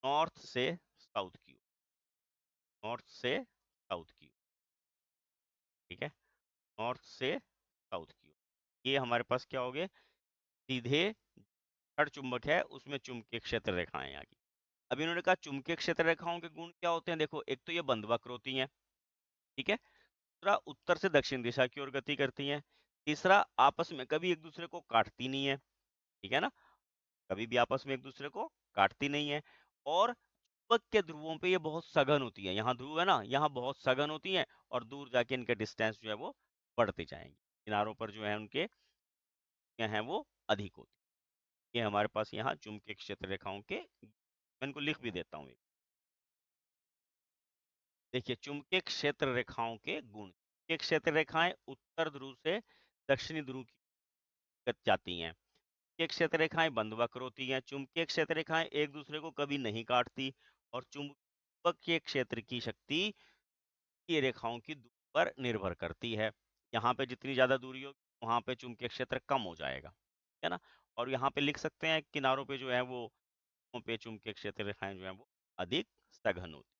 नॉर्थ से साउथ की ओर, नॉर्थ से साउथ की ओर। ठीक है। नॉर्थ से साउथ की ओर। ये हमारे पास क्या हो गए? सीधे छड़ चुंबक है उसमें चुंबकीय क्षेत्र रेखाएं आ गई। अब इन्होंने कहा चुंबकीय क्षेत्र रेखाओं के गुण क्या होते हैं। देखो, एक तो ये बंद वक्र होती हैं। ठीक है। दूसरा, उत्तर से दक्षिण दिशा की ओर गति करती हैं। तीसरा, आपस में कभी एक दूसरे को काटती नहीं है। ठीक है ना? कभी भी आपस में एक दूसरे को काटती नहीं है। और चुंबक के ध्रुवों पे ये बहुत सघन होती है। यहाँ ध्रुव है ना, यहाँ बहुत सघन होती है, और दूर जाके इनके डिस्टेंस जो है वो बढ़ते जाएंगे। किनारों पर जो है उनके हैं वो अधिक होती है। ये हमारे पास यहाँ चुंबकीय क्षेत्र रेखाओं के, मैं इनको लिख भी देता हूँ। देखिए, चुंबकीय क्षेत्र रेखाओं के गुण। चुंबकीय क्षेत्र रेखाएं उत्तर ध्रुव से दक्षिणी ध्रुव की ओर जाती हैं। चुंबकीय क्षेत्र रेखाएं बंद वक्र होती हैं। चुंबकीय क्षेत्र रेखाएं एक दूसरे को कभी नहीं काटती और चुंबकीय क्षेत्र की शक्ति ये रेखाओं की दूरी पर निर्भर करती है। यहाँ पे जितनी ज्यादा दूरी होगी वहां पे चुंबकीय क्षेत्र कम हो जाएगा, है ना। और यहाँ पे लिख सकते हैं किनारों पे जो है वो पे चुंबकीय क्षेत्र रेखाएं जो है वो अधिक सघन होती।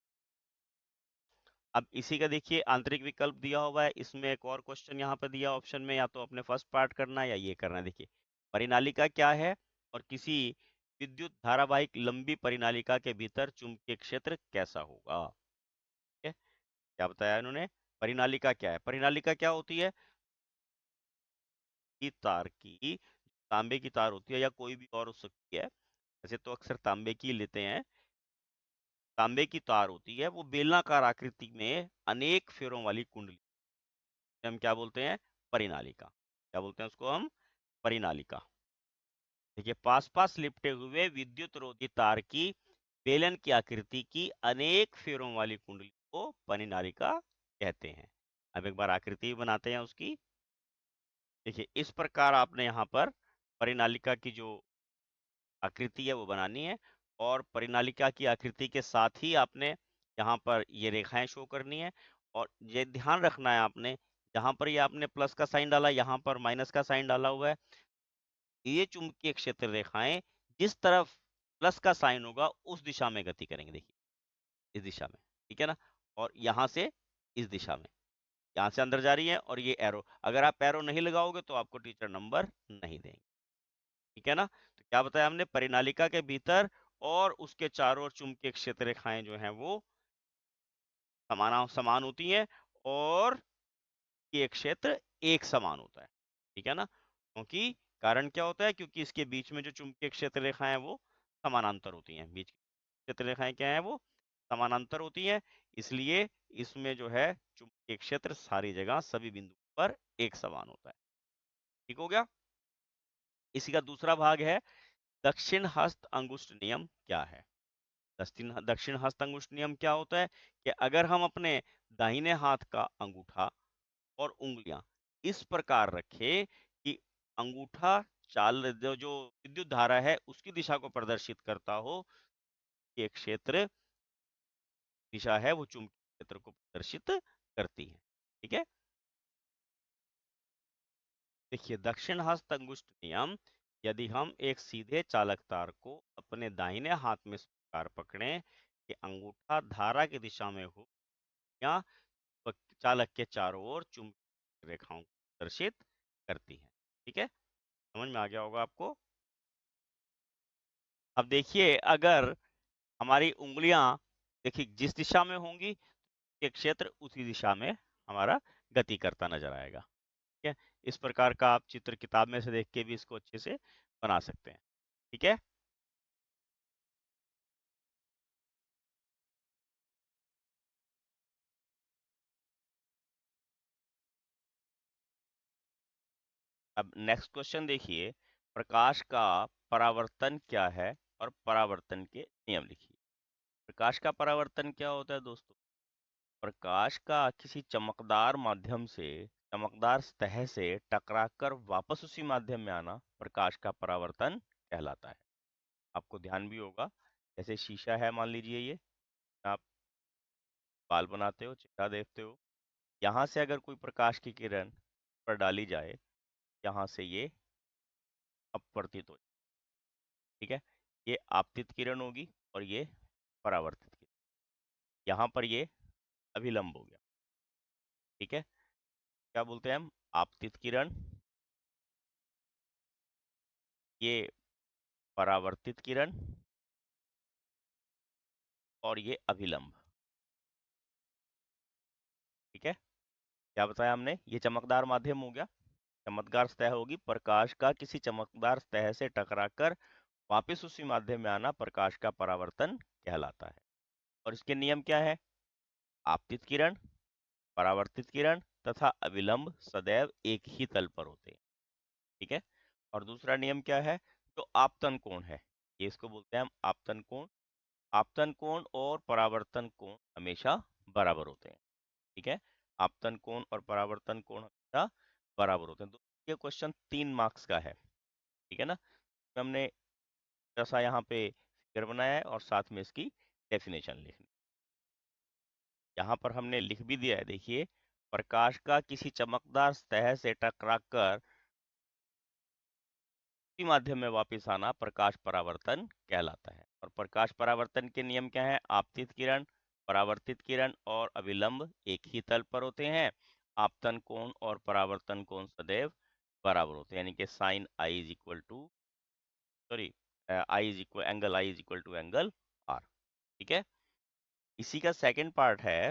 अब इसी का देखिए आंतरिक विकल्प दिया हुआ है, इसमें एक और क्वेश्चन यहाँ पे दिया ऑप्शन में, या तो अपने फर्स्ट पार्ट करना है या ये करना है। देखिए परिनालिका क्या है और किसी विद्युत धारावाहिक लंबी परिनालिका के भीतर चुंबकीय क्षेत्र कैसा होगा। ठीक है, क्या बताया इन्होंने। परिनालिका क्या है, परिनालिका क्या होती है कि तार की, तांबे की तार होती है या कोई भी और हो सकती है, वैसे तो अक्सर तांबे की लेते हैं। तांबे की तार होती है वो बेलनाकार आकृति में अनेक फेरों वाली कुंडली, हम क्या बोलते हैं, परिनालिका। क्या बोलते हैं उसको हम, परिनालिका। देखिए पास पास लिपटे हुए विद्युत रोधी तार की बेलन की आकृति की अनेक फेरों वाली कुंडली को परिनालिका कहते हैं। अब एक बार आकृति बनाते हैं उसकी। देखिए इस प्रकार आपने यहाँ पर परिनालिका की जो आकृति है वो बनानी है, और परिनालिका की आकृति के साथ ही आपने यहाँ पर ये रेखाएं शो करनी है। और ये ध्यान रखना है आपने, जहां पर ये आपने प्लस का साइन डाला, यहाँ पर माइनस का साइन डाला हुआ है, ये चुंबकीय क्षेत्र रेखाएं जिस तरफ प्लस का साइन होगा उस दिशा में गति करेंगे। देखिए इस दिशा में, ठीक है ना, और यहाँ से इस दिशा में, यहाँ से अंदर जा रही है, और ये एरो, अगर आप एरो नहीं लगाओगे तो आपको टीचर नंबर नहीं देंगे। ठीक है ना, तो क्या बताया हमने, परिनालिका के भीतर और उसके चारों ओर चुंबकीय क्षेत्र रेखाएं जो हैं वो समान होती हैं, और ये क्षेत्र एक समान होता है। ठीक है ना, क्योंकि कारण क्या होता है, क्योंकि इसके बीच में जो चुंबकीय क्षेत्र रेखाएं हैं वो समानांतर होती हैं। बीच की क्षेत्र रेखाएं क्या है, वो समानांतर होती हैं, इसलिए इसमें जो है चुंबकीय क्षेत्र सारी जगह सभी बिंदु पर एक समान होता है। ठीक हो गया। इसी का दूसरा भाग है दक्षिण हस्त अंगुष्ठ नियम क्या है। दक्षिण हस्त अंगुष्ठ नियम क्या होता है कि अगर हम अपने दाहिने हाथ का अंगूठा और उंगलियां इस प्रकार रखें कि अंगूठा चाल जो विद्युत धारा है उसकी दिशा को प्रदर्शित करता हो, ये क्षेत्र दिशा है वो चुंबकीय क्षेत्र को प्रदर्शित करती है। ठीक है, देखिए दक्षिण हस्त अंगुष्ठ नियम, यदि हम एक सीधे चालक तार को अपने दाहिने हाथ में इस प्रकार पकड़ें कि अंगूठा धारा की दिशा में हो या चालक के चारों ओर चुंबकीय रेखाओं को प्रदर्शित करती है। ठीक है, समझ में आ गया होगा आपको। अब देखिए अगर हमारी उंगलियां देखिए जिस दिशा में होंगी ये क्षेत्र उसी दिशा में हमारा गति करता नजर आएगा। ठीक है, इस प्रकार का आप चित्र किताब में से देख के भी इसको अच्छे से बना सकते हैं। ठीक है, अब नेक्स्ट क्वेश्चन देखिए, प्रकाश का परावर्तन क्या है और परावर्तन के नियम लिखिए। प्रकाश का परावर्तन क्या होता है दोस्तों, प्रकाश का किसी चमकदार माध्यम से, चमकदार सतह से टकराकर वापस उसी माध्यम में आना प्रकाश का परावर्तन कहलाता है। आपको ध्यान भी होगा, जैसे शीशा है मान लीजिए, ये आप बाल बनाते हो, चेहरा देखते हो, यहाँ से अगर कोई प्रकाश की किरण पर डाली जाए, यहाँ से ये अपवर्तित हो, ठीक है, ये आपतित किरण होगी और ये परावर्तित किरण, यहाँ पर ये अभिलंब हो गया। ठीक है, क्या बोलते हैं हम, आपतित किरण, ये परावर्तित किरण, और ये अभिलंब। ठीक है, क्या बताया हमने, ये चमकदार माध्यम हो गया, चमकदार सतह होगी, प्रकाश का किसी चमकदार सतह से टकराकर वापस उसी माध्यम में आना प्रकाश का परावर्तन कहलाता है। और इसके नियम क्या है, आपतित किरण, परावर्तित किरण तथा अविलंब सदैव एक ही तल पर होते हैं। ठीक है, और दूसरा नियम क्या है, जो आपतन कोण है, ये इसको बोलते हैं हम आपतन कोण। आपतन कोण और परावर्तन कोण हमेशा बराबर होते हैं। ठीक है, आपतन कोण और परावर्तन कोण हमेशा बराबर होते हैं। तो ये क्वेश्चन 3 मार्क्स का है। ठीक है ना, हमने जैसा यहाँ पे फिगर बनाया है और साथ में इसकी डेफिनेशन लिखनी। यहाँ पर हमने लिख भी दिया है, देखिए, प्रकाश का किसी चमकदार सतह से टकराकर उसी माध्यम में वापस आना प्रकाश परावर्तन कहलाता है। और प्रकाश परावर्तन के नियम क्या है? आपतित किरण, परावर्तित किरण और अभिलंब एक ही तल पर होते हैं। आपतन कोण और परावर्तन कोण सदैव बराबर होते हैं, यानी कि sine i is equal to, sorry, angle i is equal to angle r. ठीक है, इसी का सेकंड पार्ट है,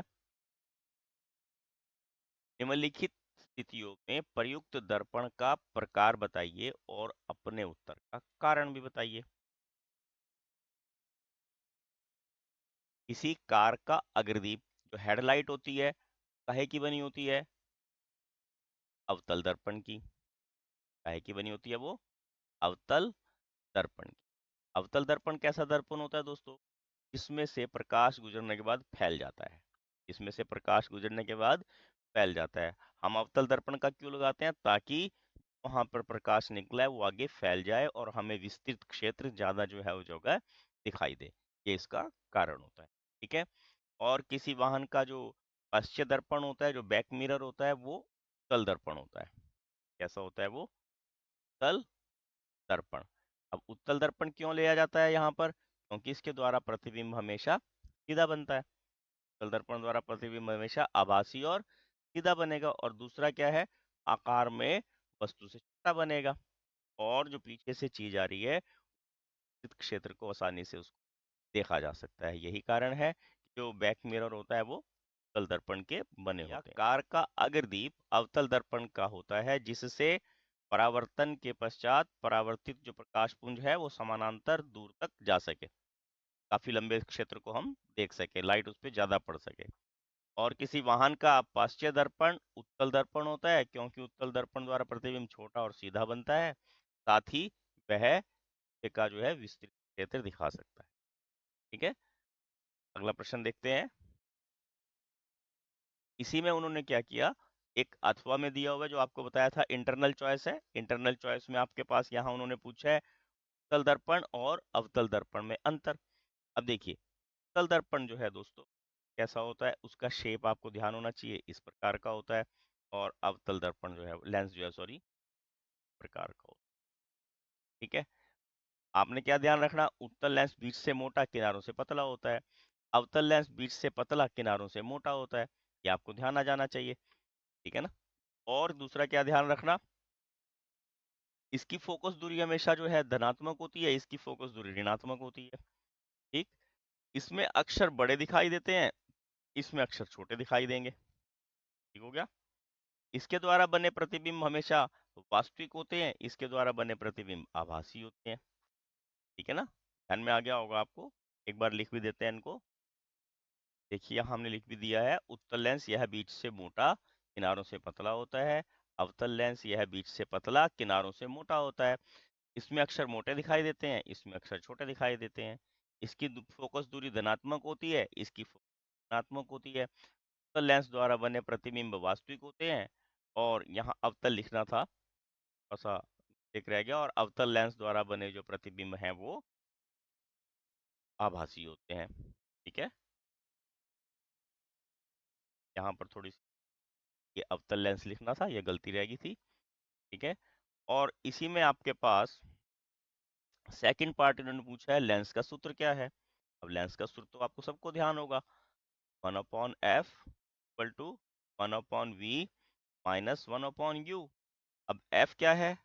निम्नलिखित स्थितियों में प्रयुक्त दर्पण का प्रकार बताइए और अपने उत्तर का कारण भी बताइए। किसी कार का अग्रदीप, जो हेडलाइट होती है, काहे की बनी होती है? अवतल दर्पण की। काहे की बनी होती है वो? अवतल दर्पण की। अवतल दर्पण कैसा दर्पण होता है दोस्तों? इसमें से प्रकाश गुजरने के बाद फैल जाता है। इसमें से प्रकाश गुजरने के बाद फैल जाता है। हम अवतल दर्पण का क्यों लगाते हैं? ताकि वहां पर प्रकाश निकला है वो आगे फैल जाए और हमें विस्तृत क्षेत्र ज्यादा जो है वो जगह दिखाई दे। ये इसका कारण होता है। ठीक है, और किसी वाहन का जो पश्च दर्पण होता है, जो बैक मिरर होता है, वो तल दर्पण होता है। कैसा होता है वो? तल दर्पण। अब उत्तल दर्पण क्यों लिया जाता है यहाँ पर? क्योंकि इसके द्वारा प्रतिबिंब हमेशा सीधा बनता है। उत्तल दर्पण द्वारा प्रतिबिंब हमेशा आभासी और सीधा बनेगा। और दूसरा क्या है? आकार में वस्तु से छोटा बनेगा और जो पीछे से चीज आ रही है इस क्षेत्र को आसानी से उसको देखा जा सकता है। यही कारण है कि जो बैक मिरर होता है वो अवतल दर्पण के बने होते हैं। कार का अग्रदीप अवतल दर्पण का होता है, जिससे परावर्तन के पश्चात परावर्तित जो प्रकाश पुंज है वो समानांतर दूर तक जा सके, काफी लंबे क्षेत्र को हम देख सके, लाइट उस पर ज्यादा पड़ सके। और किसी वाहन का पाश्चर्य दर्पण उत्तल दर्पण होता है, क्योंकि उत्तल दर्पण द्वारा प्रतिबिंब छोटा और सीधा बनता है, साथ ही वह का जो है विस्तृत क्षेत्र दिखा सकता है। ठीक है, अगला प्रश्न देखते हैं। इसी में उन्होंने क्या किया, एक अथवा में दिया हुआ है जो आपको बताया था इंटरनल चॉइस है। इंटरनल चॉइस में आपके पास यहाँ उन्होंने पूछा है उत्तल दर्पण और अवतल दर्पण में अंतर। अब देखिए, उत्तल दर्पण जो है दोस्तों कैसा होता है, उसका शेप आपको ध्यान होना चाहिए, इस प्रकार का होता है। और अवतल दर्पण जो है, लेंस जो है, सॉरी, प्रकार का होता है। ठीक है, आपने क्या ध्यान रखना, उत्तल लेंस बीच से मोटा, किनारों से पतला होता है। अवतल लेंस बीच से पतला, किनारों से मोटा होता है। ये आपको ध्यान आ जाना चाहिए। ठीक है ना। और दूसरा क्या ध्यान रखना, इसकी फोकस दूरी हमेशा जो है धनात्मक होती है, इसकी फोकस दूरी ऋणात्मक होती है। ठीक, इसमें अक्षर बड़े दिखाई देते हैं, इसमें अक्षर छोटे दिखाई देंगे। ठीक हो गया। इसके द्वारा बने प्रतिबिंब हमेशा वास्तविक होते हैं, इसके द्वारा बने प्रतिबिंब आभासी होते हैं। ठीक है ना, ध्यान में आ गया होगा आपको। एक बार लिख भी देते हैं इनको। देखिए यहाँ हमने लिख भी दिया है, उत्तल लेंस यह बीच से मोटा, किनारों से पतला होता है। अवतल लेंस यह बीच से पतला, किनारों से मोटा होता है। इसमें अक्षर मोटे दिखाई देते हैं, इसमें अक्षर छोटे दिखाई देते हैं। इसकी फोकस दूरी धनात्मक होती है, इसकी ऋणात्मक होती है। उत्तल लेंस द्वारा बने प्रतिबिंब वास्तविक होते हैं, और यहाँ अवतल लिखना था, ऐसा एक रह गया। और अवतल लेंस द्वारा बने जो प्रतिबिंब हैं वो आभासी होते हैं। ठीक है, यहाँ पर थोड़ी सी ये अवतल लेंस लिखना था, ये गलती रह गई थी। ठीक है, और इसी में आपके पास सेकंड पार्ट इन्होंने पूछा है, लेंस का सूत्र क्या है। अब लेंस का सूत्र तो आपको सबको ध्यान होगा, 1/f equal to 1/v minus 1/u। अब f क्या है?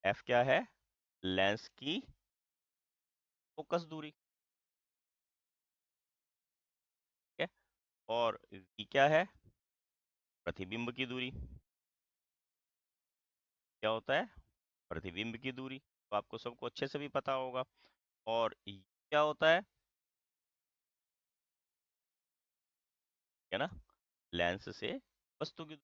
f क्या है? लेंस की फोकस दूरी। ठीक है, और v क्या है? प्रतिबिंब की दूरी। क्या होता है? प्रतिबिंब की दूरी, तो आपको सबको अच्छे से भी पता होगा। और क्या होता है ना, लेंस से वस्तु की।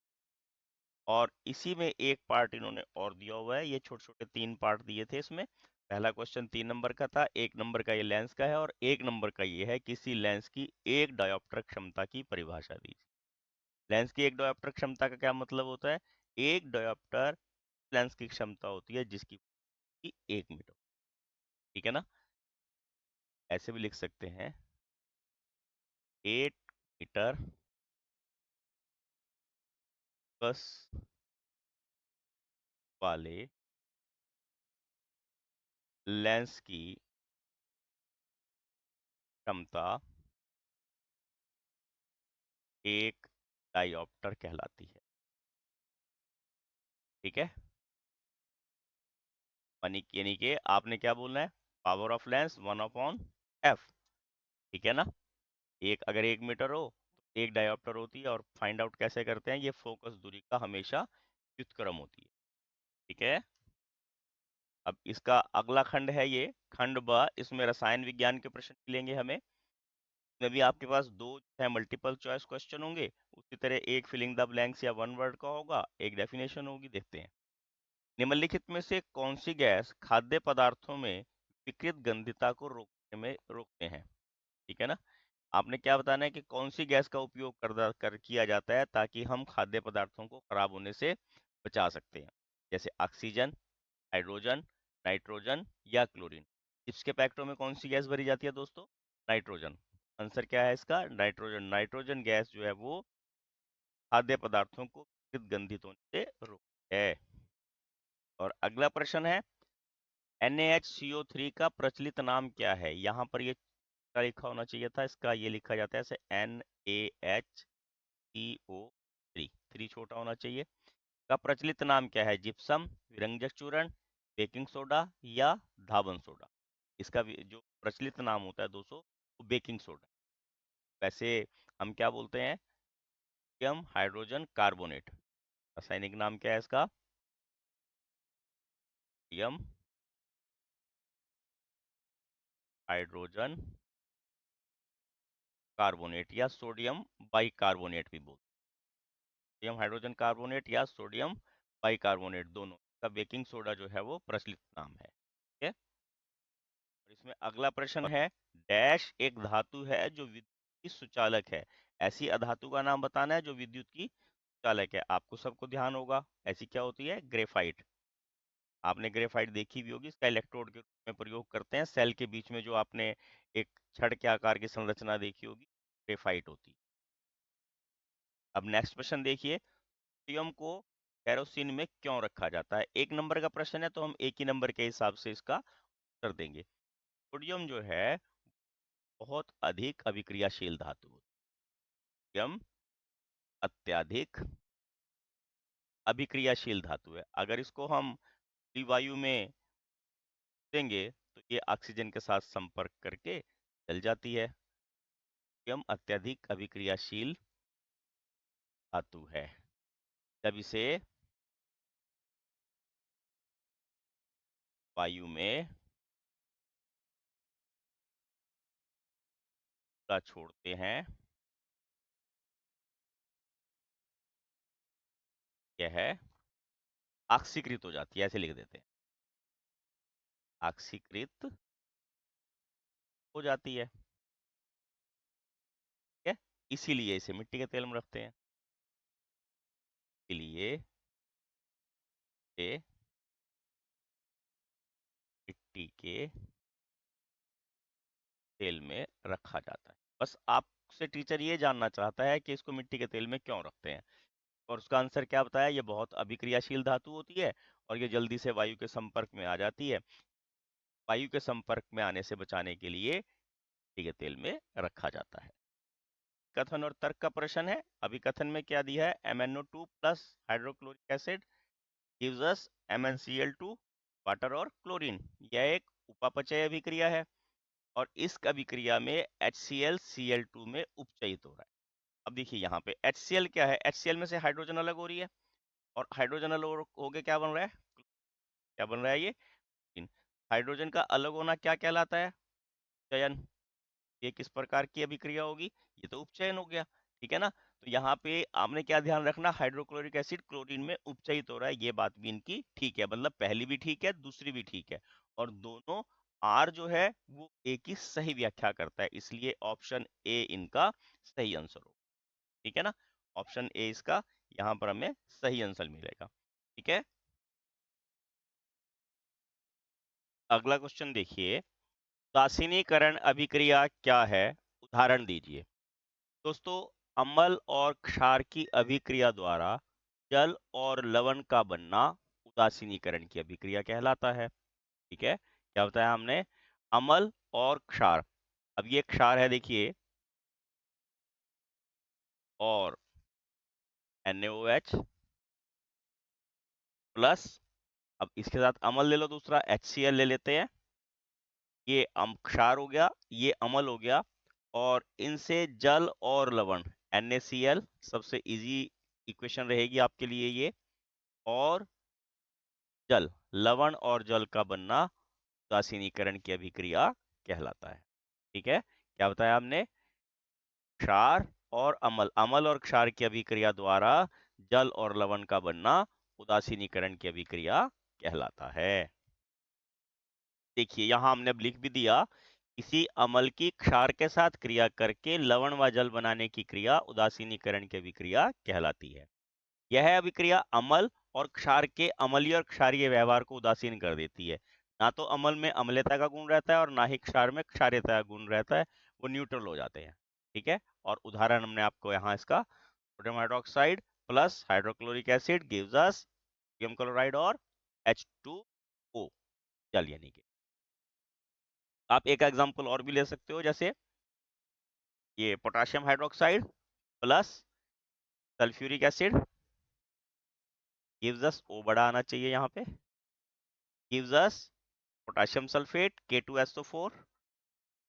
और इसी में एक पार्ट इन्होंने और दिया हुआ है, ये छोटे छोटे 3 पार्ट दिए थे इसमें। पहला क्वेश्चन 3 नंबर का था, 1 नंबर का ये लेंस का है, और 1 नंबर का ये है किसी लेंस की एक डायोप्टर क्षमता की परिभाषा दीजिए। लेंस की एक डायोप्टर क्षमता का क्या मतलब होता है? एक डायोप्टर लेंस की क्षमता होती है जिसकी 1 मीटर, ठीक है ना। ऐसे भी लिख सकते हैं 8 मीटर बस वाले लेंस की क्षमता 1 डायोप्टर कहलाती है, ठीक है। यानी कि आपने क्या बोलना है, पावर ऑफ लेंस 1/f, ठीक है ना। अगर 1 मीटर हो तो 1 डायोप्टर होती है, और फाइंड आउट कैसे करते हैं, ये फोकस दूरी का हमेशा व्युत्क्रम होती है, ठीक है। अब इसका अगला खंड है ये खंड ब, इसमें रसायन विज्ञान के प्रश्न मिलेंगे हमें। इसमें भी आपके पास दो है मल्टीपल चॉइस क्वेश्चन होंगे, उसी तरह एक फिलिंग द ब्लैंक्स या वन वर्ड का होगा, एक डेफिनेशन होगी। देखते हैं, निम्नलिखित में से कौन सी गैस खाद्य पदार्थों में विकृत गंधिता को रोकते हैं, ठीक है ना। आपने क्या बताना है कि कौन सी गैस का उपयोग किया जाता है ताकि हम खाद्य पदार्थों को खराब होने से बचा सकते हैं, जैसे ऑक्सीजन, हाइड्रोजन, नाइट्रोजन या क्लोरीन। चिप्स के पैकेटों में कौन सी गैस भरी जाती है दोस्तों, नाइट्रोजन। आंसर क्या है इसका, नाइट्रोजन। नाइट्रोजन गैस जो है वो खाद्य पदार्थों को गंधित होने से रोकती है। और अगला प्रश्न है, NaHCO3 का प्रचलित नाम क्या है। यहाँ पर ये लिखा होना चाहिए था, इसका ये लिखा जाता है ऐसे NaHCO3, 3 छोटा होना चाहिए। का प्रचलित नाम क्या है, जिप्सम, विरंजक चूर्ण, बेकिंग सोडा या धावन सोडा। इसका जो प्रचलित नाम होता है दोस्तों वो बेकिंग सोडा। वैसे हम क्या बोलते हैं, सोडियम हाइड्रोजन कार्बोनेट। रासायनिक नाम क्या है इसका, सोडियम हाइड्रोजन कार्बोनेट या सोडियम बाइकार्बोनेट भी बोलते हैं। सोडियम हाइड्रोजन कार्बोनेट या सोडियम बाइकार्बोनेट, दोनों का बेकिंग सोडा जो है वो प्रचलित नाम है, ठीक है। और इसमें अगला प्रश्न है, डैश एक धातु है जो विद्युत की सुचालक है। ऐसी अधातु का नाम बताना है जो विद्युत की सुचालक है। आपको सबको ध्यान होगा, ऐसी क्या होती है, ग्रेफाइट। आपने ग्रेफाइट देखी भी होगी, इसका इलेक्ट्रोड के रूप में प्रयोग करते हैं। सेल के बीच में जो आपने एक छड़ के आकार की संरचना देखी होगी, ग्रेफाइट होती है। अब नेक्स्ट प्रश्न देखिए, सोडियम को केरोसिन में क्यों रखा जाता है। 1 नंबर का प्रश्न है तो हम एक ही नंबर के हिसाब से इसका उत्तर देंगे। सोडियम जो है बहुत अधिक अभिक्रियाशील धातु है। सोडियम अत्यधिक अभिक्रियाशील धातु है। अगर इसको हम वायु में देंगे तो ये ऑक्सीजन के साथ संपर्क करके जल जाती है। सोडियम अत्यधिक अभिक्रियाशील धातु है। जब इसे वायु में छोड़ते हैं, यह ऑक्सीकृत हो जाती है, ऐसे लिख देते हैं, ऑक्सीकृत हो जाती है, ठीक है। इसीलिए इसे मिट्टी के तेल में रखते हैं, इसीलिए इसे मिट्टी के तेल में रखा जाता है। बस आपसे टीचर ये जानना चाहता है कि इसको मिट्टी के तेल में क्यों रखते हैं, और उसका आंसर क्या बताया, ये बहुत अभिक्रियाशील धातु होती है और ये जल्दी से वायु के संपर्क में आ जाती है। वायु के संपर्क में आने से बचाने के लिए मिट्टी के तेल में रखा जाता है। कथन और तर्क का प्रश्न है। अभिकथन में क्या दिया है, MnO2 plus hydrochloric acid gives us MnCl2 water और क्लोरीन। यह एक उपापचय अभिक्रिया है और इस अभिक्रिया में HCl Cl2 में उपचयित हो रहा है। अब देखिए यहाँ पे HCl क्या है, HCl में से हाइड्रोजन अलग हो रही है और हाइड्रोजन अलग हो गए क्या बन रहा है, क्या बन रहा है ये, हाइड्रोजन का अलग होना क्या कहलाता है, चयन। ये किस प्रकार की अभिक्रिया होगी, ये तो उपचयन हो गया, ठीक है ना। तो यहाँ पे आपने क्या ध्यान रखना, हाइड्रोक्लोरिक एसिड क्लोरीन में उपचयित हो रहा है, ये बात भी इनकी ठीक है, मतलब पहली भी ठीक है दूसरी भी ठीक है, और दोनों आर जो है वो ए की सही व्याख्या करता है, इसलिए ऑप्शन ए इनका सही आंसर हो, ठीक है ना। ऑप्शन ए इसका यहाँ पर हमें सही आंसर मिलेगा, ठीक है। अगला क्वेश्चन देखिए, उदासीनीकरण अभिक्रिया क्या है, उदाहरण दीजिए। दोस्तों, अम्ल और क्षार की अभिक्रिया द्वारा जल और लवण का बनना उदासीनीकरण की अभिक्रिया कहलाता है। ठीक है, क्या बताया हमने? अम्ल और क्षार। अब ये क्षार है, देखिए, और NaOH प्लस, अब इसके साथ अम्ल ले लो, दूसरा HCl ले लेते हैं। ये क्षार हो गया, ये अम्ल हो गया, और इनसे जल और लवण NaCl, सबसे इजी इक्वेशन रहेगी आपके लिए ये, और जल, लवण और जल का बनना उदासीनीकरण की अभिक्रिया कहलाता है। ठीक है, क्या बताया हमने? क्षार और अम्ल, अम्ल और क्षार की अभिक्रिया द्वारा जल और लवण का बनना उदासीनीकरण की अभिक्रिया कहलाता है। देखिए, यहां हमने अब लिख भी दिया, किसी अम्ल की क्षार के साथ क्रिया करके लवण व जल बनाने की क्रिया उदासीनीकरण की अभिक्रिया कहलाती है। यह अभिक्रिया अम्ल और क्षार के अम्लीय और क्षारीय व्यवहार को उदासीन कर देती है। ना तो अम्ल में अम्लता का गुण रहता है और ना ही क्षार में क्षारीयता का गुण रहता है, वो न्यूट्रल हो जाते हैं। ठीक है, और उदाहरण हमने आपको यहाँ इसका, sodium hydroxide plus hydrochloric acid gives us sodium chloride और H2O, जल यानी कि। आप एक एग्जांपल और भी ले सकते हो, जैसे ये potassium hydroxide plus sulphuric acid gives us, O बड़ा आना चाहिए यहाँ पे, gives us potassium sulphate K2SO4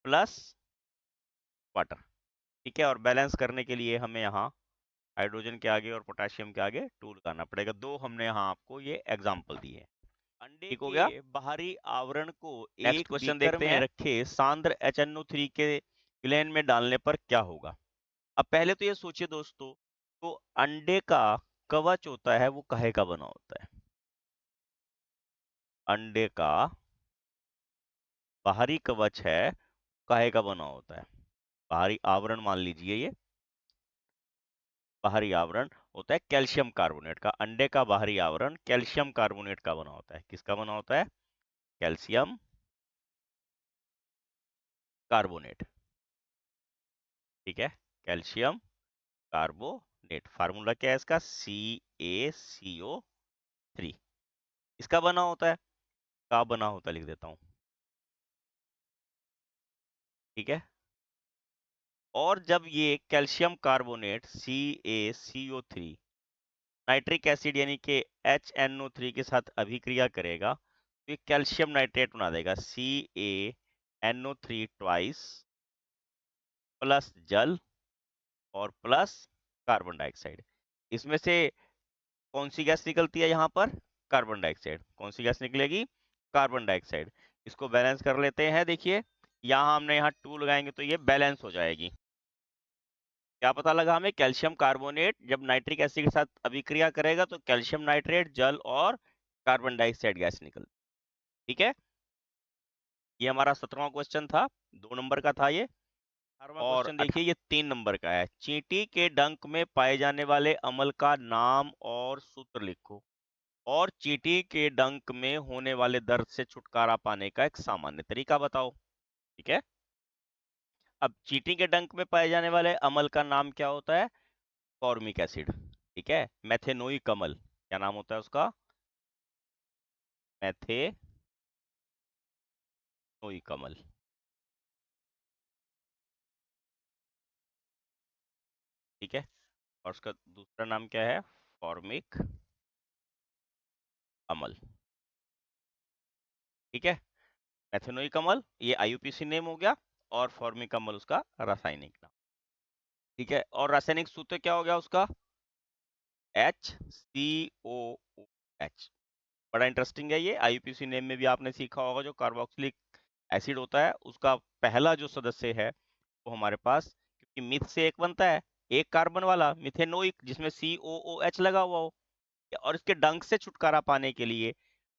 plus water. ठीक है, और बैलेंस करने के लिए हमें यहाँ हाइड्रोजन के आगे और पोटेशियम के आगे 2 लगाना पड़ेगा। 2 हमने यहाँ आपको ये एग्जांपल दिए। अंडे ठीक हो गया। बाहरी आवरण को एक क्वेश्चन देखते हैं, रखे सांद्र HNO3 के विलयन में डालने पर क्या होगा। अब पहले तो ये सोचिए दोस्तों, तो अंडे का कवच होता है, वो काहे का बना होता है? अंडे का बाहरी कवच है, काहे का बना होता है? बाहरी आवरण मान लीजिए, ये बाहरी आवरण होता है कैल्शियम कार्बोनेट का। अंडे का बाहरी आवरण कैल्शियम कार्बोनेट का बना होता है। किसका बना होता है? Calcium carbonate. ठीक है, कैल्शियम कार्बोनेट। फार्मूला क्या है इसका? CaCO3। इसका बना होता है, का बना होता है, लिख देता हूं। ठीक है, और जब ये calcium carbonate CaCO3 nitric acid यानी कि HNO3 के साथ अभिक्रिया करेगा, तो ये कैल्शियम नाइट्रेट बना देगा, CaNO3 ट्वाइस प्लस जल और प्लस कार्बन डाइऑक्साइड। इसमें से कौन सी गैस निकलती है यहाँ पर? Carbon dioxide. कौन सी गैस निकलेगी? Carbon dioxide. इसको बैलेंस कर लेते हैं। देखिए, यहाँ हमने यहाँ 2 लगाएंगे तो ये बैलेंस हो जाएगी। क्या पता लगा हमें? कैल्शियम कार्बोनेट जब नाइट्रिक एसिड के साथ अभिक्रिया करेगा तो कैल्शियम नाइट्रेट, जल और कार्बन डाइऑक्साइड गैस निकल। ठीक है, ये हमारा 17वां क्वेश्चन था, 2 नंबर का था ये। और क्वेश्चन देखिए, ये 3 नंबर का है। चींटी के डंक में पाए जाने वाले अम्ल का नाम और सूत्र लिखो, और चींटी के डंक में होने वाले दर्द से छुटकारा पाने का एक सामान्य तरीका बताओ। ठीक है, अब चींटी के डंक में पाए जाने वाले अम्ल का नाम क्या होता है? Formic acid. ठीक है, मेथेनोइक अम्ल, क्या नाम होता है उसका? मेथेनोइक अम्ल। ठीक है, और उसका दूसरा नाम क्या है? फॉर्मिक अम्ल। ठीक है, मेथेनोइक अम्ल ये IUPAC नेम हो गया, और फॉर्मिक अम्ल उसका रासायनिक नाम। ठीक है, और रासायनिक सूत्र क्या हो गया उसका? HCOOH। बड़ा इंटरेस्टिंग है ये, IUPAC नेम में भी आपने सीखा होगा, जो कार्बोक्सिलिक एसिड होता है उसका पहला जो सदस्य है वो हमारे पास, क्योंकि मिथ से एक बनता है, एक कार्बन वाला मिथेनोइक जिसमें COOH लगा हुआ हो, और इसके डंक से छुटकारा पाने के लिए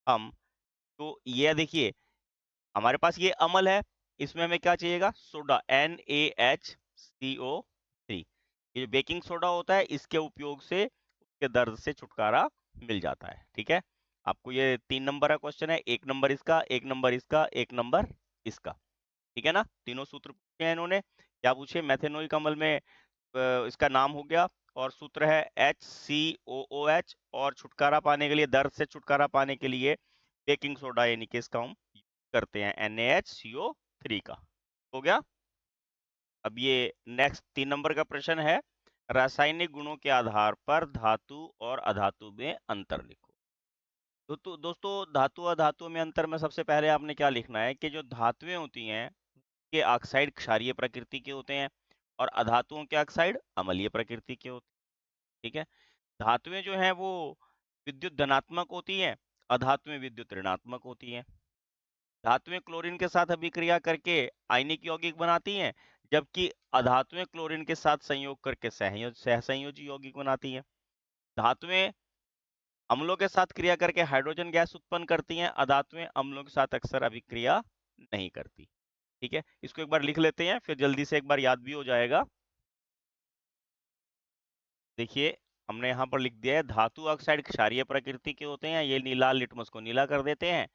हम, तो ये देखिए, हमारे पास ये अम्ल है, इसमें हमें क्या चाहिएगा? Soda, NaHCO3। ये जो बेकिंग सोडा होता है, इसके उपयोग से उसके दर्द से छुटकारा मिल जाता है। ठीक है, आपको ये 3 नंबर का क्वेश्चन है, 1 नंबर इसका, 1 नंबर इसका, 1 नंबर इसका, ठीक है ना। तीनों सूत्र पूछे हैं इन्होंने। क्या पूछे? मेथेनोइक अम्ल में इसका नाम हो गया, और सूत्र है HCOOH, और छुटकारा पाने के लिए, दर्द से छुटकारा पाने के लिए बेकिंग सोडा यानी कि इसका हम करते हैं NaHCO3 का। हो गया। अब ये नेक्स्ट 3 नंबर का प्रश्न है, रासायनिक गुणों के आधार पर धातु और अधातु में अंतर लिखो। तो दोस्तों, धातु और धातु में अंतर में सबसे पहले आपने क्या लिखना है कि जो धातुएं होती हैं के ऑक्साइड क्षारीय प्रकृति के होते हैं, और अधातुओं के ऑक्साइड अम्लीय प्रकृति के होते हैं, ठीक है। धातुएं जो हैं वो विद्युत धनात्मक होती हैं, अधातुएं विद्युत ऋणात्मक होती हैं। धातुएं क्लोरीन के साथ अभिक्रिया करके आयनिक यौगिक बनाती हैं, जबकि अधातुएं क्लोरीन के साथ संयोग करके सहसंयोजी यौगिक बनाती हैं। धातुएं अम्लों के साथ क्रिया करके हाइड्रोजन गैस उत्पन्न करती हैं, अधातुएं अम्लों के साथ अक्सर अभिक्रिया नहीं करती, ठीक है। इसको एक बार लिख लेते हैं, फिर जल्दी से एक बार याद भी हो जाएगा। देखिए, हमने यहाँ पर लिख दिया है, धातु ऑक्साइड क्षारीय प्रकृति के होते हैं, ये नीला लिटमस को नीला कर देते हैं।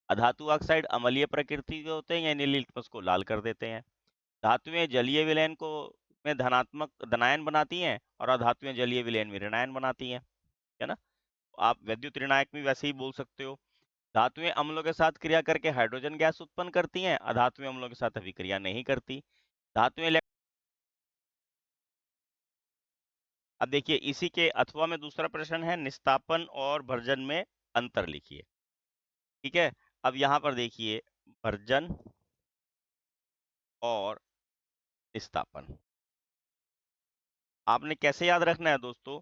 अधातु ऑक्साइड अम्लीय प्रकृति के होते हैं, ये नीली लिटमस को लाल कर देते हैं। धातुएं जलीय विलयन को में धनात्मक धनायन बनाती हैं, और अधातुएं जलीय विलयन में ऋणायन बनाती हैं, है ना। आप वैद्युत ऋणायक भी वैसे ही बोल सकते हो। धातुएं अम्लों के साथ क्रिया करके हाइड्रोजन गैस उत्पन्न करती हैं, अधातुएं अम्लों के साथ अभिक्रिया नहीं करती। धातुएं अब देखिए, इसी के अथवा में दूसरा प्रश्न है, निस्तापन और भर्जन में अंतर लिखिए, ठीक है। अब यहाँ पर देखिए, भर्जन और निस्तापन आपने कैसे याद रखना है दोस्तों।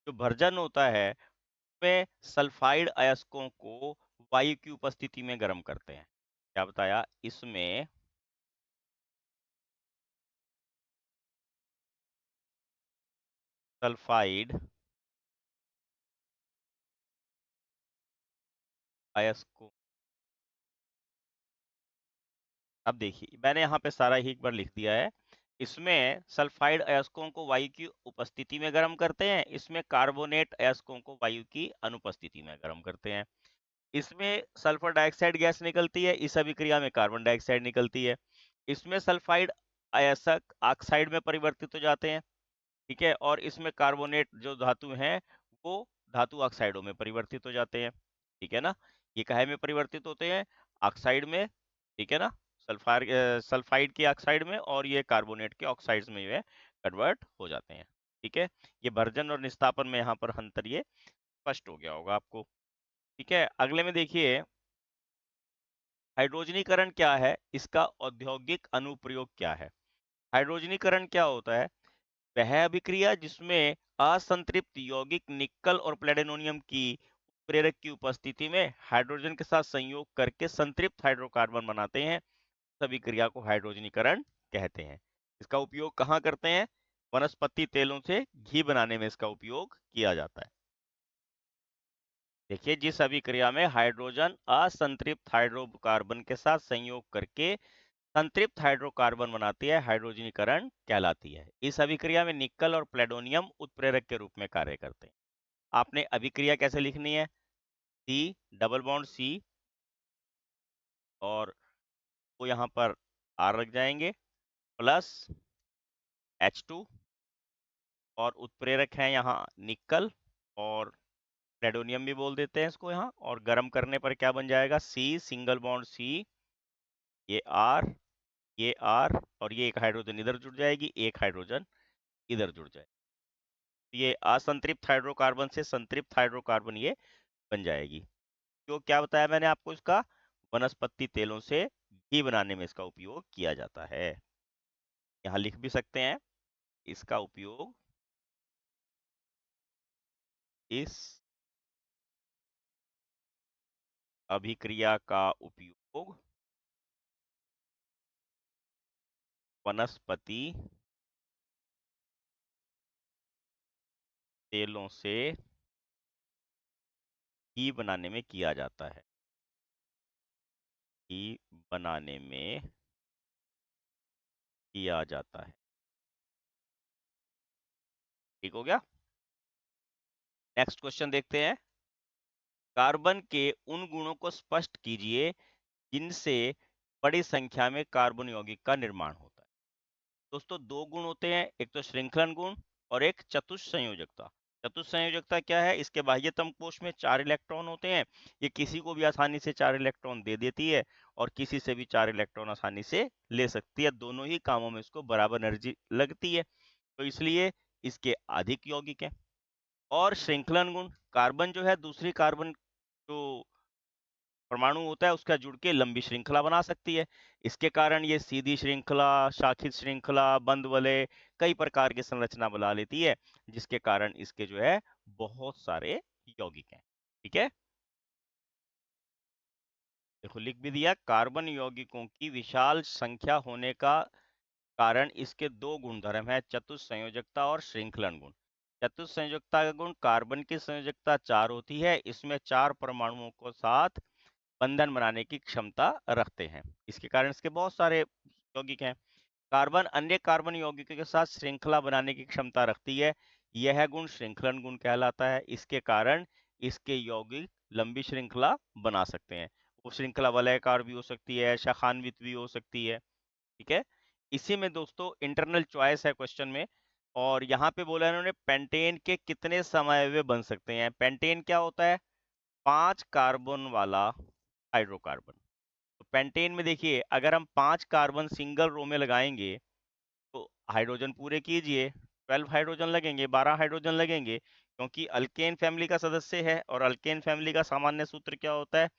जो भर्जन होता है उसमें सल्फाइड अयस्कों को वायु की उपस्थिति में गर्म करते हैं। क्या बताया? इसमें सल्फाइड अयस्कों, अब देखिए मैंने यहाँ पे सारा ही एक बार लिख दिया है। इसमें सल्फाइड अयस्कों को वायु की उपस्थिति में गर्म करते हैं, इसमें कार्बोनेट अयस्कों को वायु की अनुपस्थिति में गर्म करते हैं। इसमें सल्फर डाइऑक्साइड गैस निकलती है, इस अभिक्रिया में कार्बन डाइऑक्साइड निकलती है। इसमें सल्फाइड अयस्क ऑक्साइड में परिवर्तित हो जाते हैं, ठीक है, और इसमें कार्बोनेट जो धातु हैं वो धातु ऑक्साइडों में परिवर्तित हो जाते हैं, ठीक है ना। ये काहे में परिवर्तित होते हैं? ऑक्साइड में, ठीक है ना। सल्फाइड के ऑक्साइड में, और ये कार्बोनेट के ऑक्साइड्स में जो है कन्वर्ट हो जाते हैं, ठीक है। ये भर्जन और निस्तापन में यहाँ पर अंतर ये स्पष्ट हो गया होगा आपको, ठीक है। अगले में देखिए, हाइड्रोजनीकरण क्या है, इसका औद्योगिक अनुप्रयोग क्या है। हाइड्रोजनीकरण क्या होता है? वह अभिक्रिया जिसमें असंतृप्त यौगिक निकल और प्लेटिनोनियम की प्रेरक की उपस्थिति में हाइड्रोजन के साथ संयोग करके संतृप्त हाइड्रोकार्बन बनाते हैं, सभी क्रिया को हाइड्रोजनीकरण कहते हैं। इसका उपयोग कहाँ करते हैं? वनस्पति तेलों से घी बनाने में इसका उपयोग किया जाता है। देखिए, जिस अभिक्रिया में हाइड्रोजन असंतृप्त हाइड्रोकार्बन के साथ संयोग करके संतृप्त हाइड्रोकार्बन बनाती है, हाइड्रोजनीकरण कहलाती है। इस अभिक्रिया में निकल और प्लेटोनियम उत्प्रेरक के रूप में कार्य करते हैं। आपने अभिक्रिया कैसे लिखनी है? सी डबल बॉन्ड सी, और वो यहाँ पर आर रख जाएंगे, प्लस H2, और उत्प्रेरक है यहाँ निकल, और प्लेटोनियम भी बोल देते हैं इसको यहाँ, और गर्म करने पर क्या बन जाएगा? सी सिंगल बॉन्ड सी, ये आर, ये आर, और ये एक हाइड्रोजन इधर जुड़ जाएगी, एक हाइड्रोजन इधर जुड़ जाएगी। ये असंतृप्त हाइड्रोकार्बन से संतृप्त हाइड्रोकार्बन ये बन जाएगी। तो क्या बताया मैंने आपको? इसका वनस्पति तेलों से घी बनाने में इसका उपयोग किया जाता है। यहाँ लिख भी सकते हैं, इसका उपयोग इस अभिक्रिया का उपयोग वनस्पति तेलों से घी बनाने में किया जाता है। घी बनाने में किया जाता है। ठीक हो गया। नेक्स्ट क्वेश्चन देखते हैं। कार्बन के उन गुणों को स्पष्ट कीजिए जिनसे बड़ी संख्या में कार्बन यौगिक का निर्माण होता है। दोस्तों, दो गुण होते हैं, एक तो श्रृंखलन गुण और एक चतुस्संयोजकता। चतुस्संयोजकता क्या है? इसके बाह्यतम कोश में 4 इलेक्ट्रॉन होते हैं। ये किसी को भी आसानी से 4 इलेक्ट्रॉन दे देती है और किसी से भी 4 इलेक्ट्रॉन आसानी से ले सकती है। दोनों ही कामों में इसको बराबर एनर्जी लगती है, तो इसलिए इसके अधिक यौगिक हैं। और श्रृंखलन गुण, कार्बन जो है दूसरी कार्बन जो परमाणु होता है उसका जुड़ के लंबी श्रृंखला बना सकती है। इसके कारण ये सीधी श्रृंखला, शाखित श्रृंखला, बंद वलय, कई प्रकार की संरचना बना लेती है, जिसके कारण इसके जो है बहुत सारे यौगिक हैं। ठीक है, देखो लिख भी दिया, कार्बन यौगिकों की विशाल संख्या होने का कारण इसके दो गुणधर्म है, चतुस्संयोजकता और श्रृंखलन गुण। चतुस्संयोजकता का गुण, कार्बन की संयोजकता 4 होती है, इसमें 4 परमाणुओं को साथ बंधन बनाने की क्षमता रखते हैं, इसके कारण इसके बहुत सारे यौगिक हैं। कार्बन अन्य कार्बन यौगिकों के साथ श्रृंखला बनाने की क्षमता रखती है, यह गुण श्रृंखलन गुण कहलाता है। इसके कारण इसके यौगिक लंबी श्रृंखला बना सकते हैं। वो श्रृंखला वलयाकार भी हो सकती है, शाखान्वित भी हो सकती है। ठीक है, इसी में दोस्तों इंटरनल चॉइस है क्वेश्चन में, और यहाँ पे बोला इन्होंने पेंटेन के कितने समअवयव बन सकते हैं। पेंटेन क्या होता है? 5 कार्बन वाला हाइड्रोकार्बन। तो पेंटेन में देखिए, अगर हम 5 कार्बन सिंगल रो में लगाएंगे तो हाइड्रोजन पूरे कीजिए, 12 हाइड्रोजन लगेंगे, 12 हाइड्रोजन लगेंगे, क्योंकि अल्केन फैमिली का सदस्य है और अल्केन फैमिली का सामान्य सूत्र क्या होता है?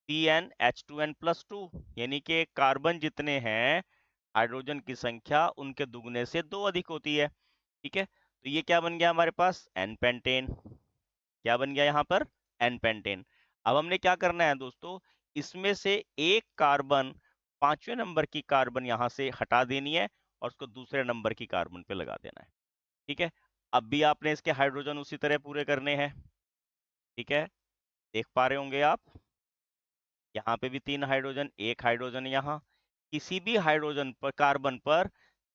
CnH2n+2, यानी कि कार्बन जितने हैं हाइड्रोजन की संख्या उनके दुगने से 2 अधिक होती है। ठीक है, तो ये क्या बन गया हमारे पास? N pentane. क्या बन गया यहाँ पर? N pentane. अब हमने क्या करना है दोस्तों, इसमें से एक कार्बन, 5वें नंबर की कार्बन यहां से हटा देनी है और उसको दूसरे नंबर की कार्बन पे लगा देना है। ठीक है, अब भी आपने इसके हाइड्रोजन उसी तरह पूरे करने हैं। ठीक है, देख पा रहे होंगे आप, यहाँ पे भी 3 हाइड्रोजन, एक हाइड्रोजन यहाँ। किसी भी हाइड्रोजन पर, कार्बन पर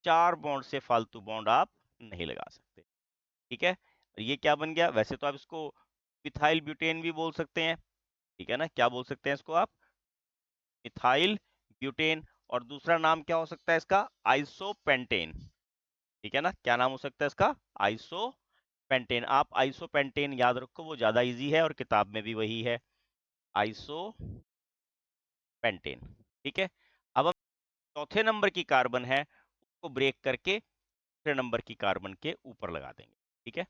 4 बॉन्ड से फालतू बॉन्ड आप नहीं लगा सकते। ठीक है, ये क्या बन गया? वैसे तो आप इसको मिथाइल ब्यूटेन भी बोल सकते हैं, ठीक है ना? क्या बोल सकते हैं इसको आप? Methyl butane. और दूसरा नाम क्या हो सकता है इसका? आइसोपेंटेन। ठीक है ना, क्या नाम हो सकता है इसका? आइसोपेंटेन। आप आइसोपेंटेन याद रखो, वो ज्यादा इजी है और किताब में भी वही है, आइसोपेंटेन। ठीक है, अब हम चौथे नंबर की कार्बन है उसको ब्रेक करके तीसरे नंबर की कार्बन के ऊपर लगा देंगे। ठीक है,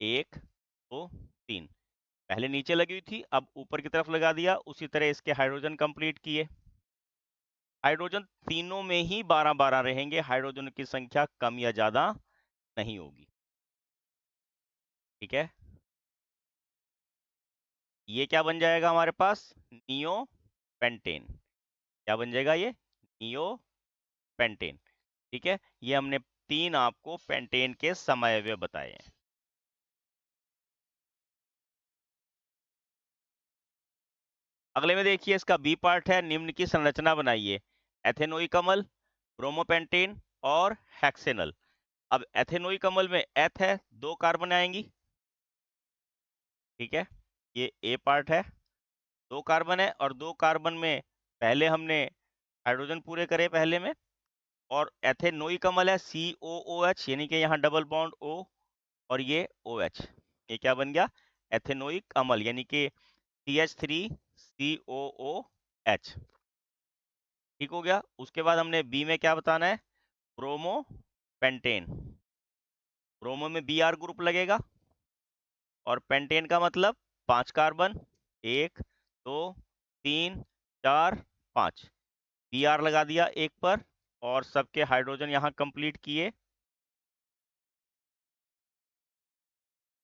1 2 3, पहले नीचे लगी हुई थी, अब ऊपर की तरफ लगा दिया। उसी तरह इसके हाइड्रोजन कंप्लीट किए। हाइड्रोजन तीनों में ही 12-12 रहेंगे, हाइड्रोजन की संख्या कम या ज्यादा नहीं होगी। ठीक है, ये क्या बन जाएगा हमारे पास? Neo pentane. क्या बन जाएगा ये? Neo pentane. ठीक है, ये हमने 3 आपको पेंटेन के समअवयव बताए हैं। अगले में देखिए, इसका बी पार्ट है, निम्न की संरचना बनाइए। एथेनोइक अम्ल, ब्रोमोपेंटेन और हेक्सेनल। अब एथेनोइक अम्ल में एथ है, 2 कार्बन आएंगी। ठीक है, ये ए पार्ट है, 2 कार्बन है, और 2 कार्बन में पहले हमने हाइड्रोजन पूरे करे पहले में। और एथेनोइक अम्ल है COOH, यानी कि यहाँ डबल बॉन्ड O और ये OH। ये क्या बन गया? एथेनोइक अम्ल, यानी कि CH3COOH। ठीक हो गया। उसके बाद हमने बी में क्या बताना है? Bromo pentane. ब्रोमो में Br ग्रुप लगेगा, और पेंटेन का मतलब 5 कार्बन, 1 2 3 4 5, Br लगा दिया एक पर, और सबके हाइड्रोजन यहाँ कंप्लीट किए।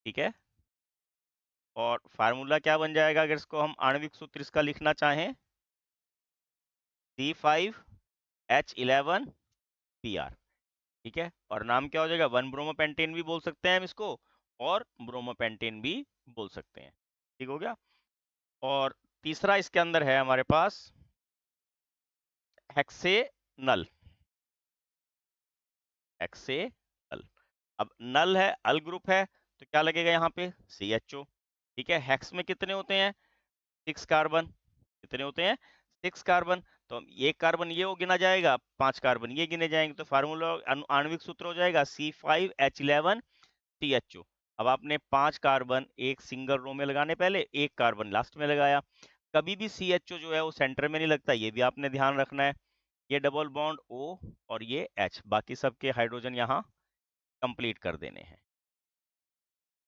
ठीक है, और फार्मूला क्या बन जाएगा अगर इसको हम आणविक सूत्र इसका लिखना चाहें? C5H11Br। ठीक है, और नाम क्या हो जाएगा? 1 ब्रोमोपेंटेन भी बोल सकते हैं हम इसको, और ब्रोमोपेंटेन भी बोल सकते हैं। ठीक हो गया। और तीसरा इसके अंदर है हमारे पास हेक्सेनल। हेक्सेनल, अब नल है, अल ग्रुप है, तो क्या लगेगा यहाँ पे? CHO। ठीक है, हेक्स में कितने होते हैं? 6 कार्बन। कितने होते हैं? 6 कार्बन। तो एक कार्बन ये हो गिना जाएगा, 5 कार्बन ये गिने जाएंगे, तो फार्मूला आणविक सूत्र हो जाएगा C5H11CHO। अब आपने 5 कार्बन एक सिंगल रो में लगाने, पहले एक कार्बन लास्ट में लगाया। कभी भी CHO जो है वो सेंटर में नहीं लगता, ये भी आपने ध्यान रखना है। ये डबल बॉन्ड O और ये H, बाकी सबके हाइड्रोजन यहाँ कंप्लीट कर देने हैं।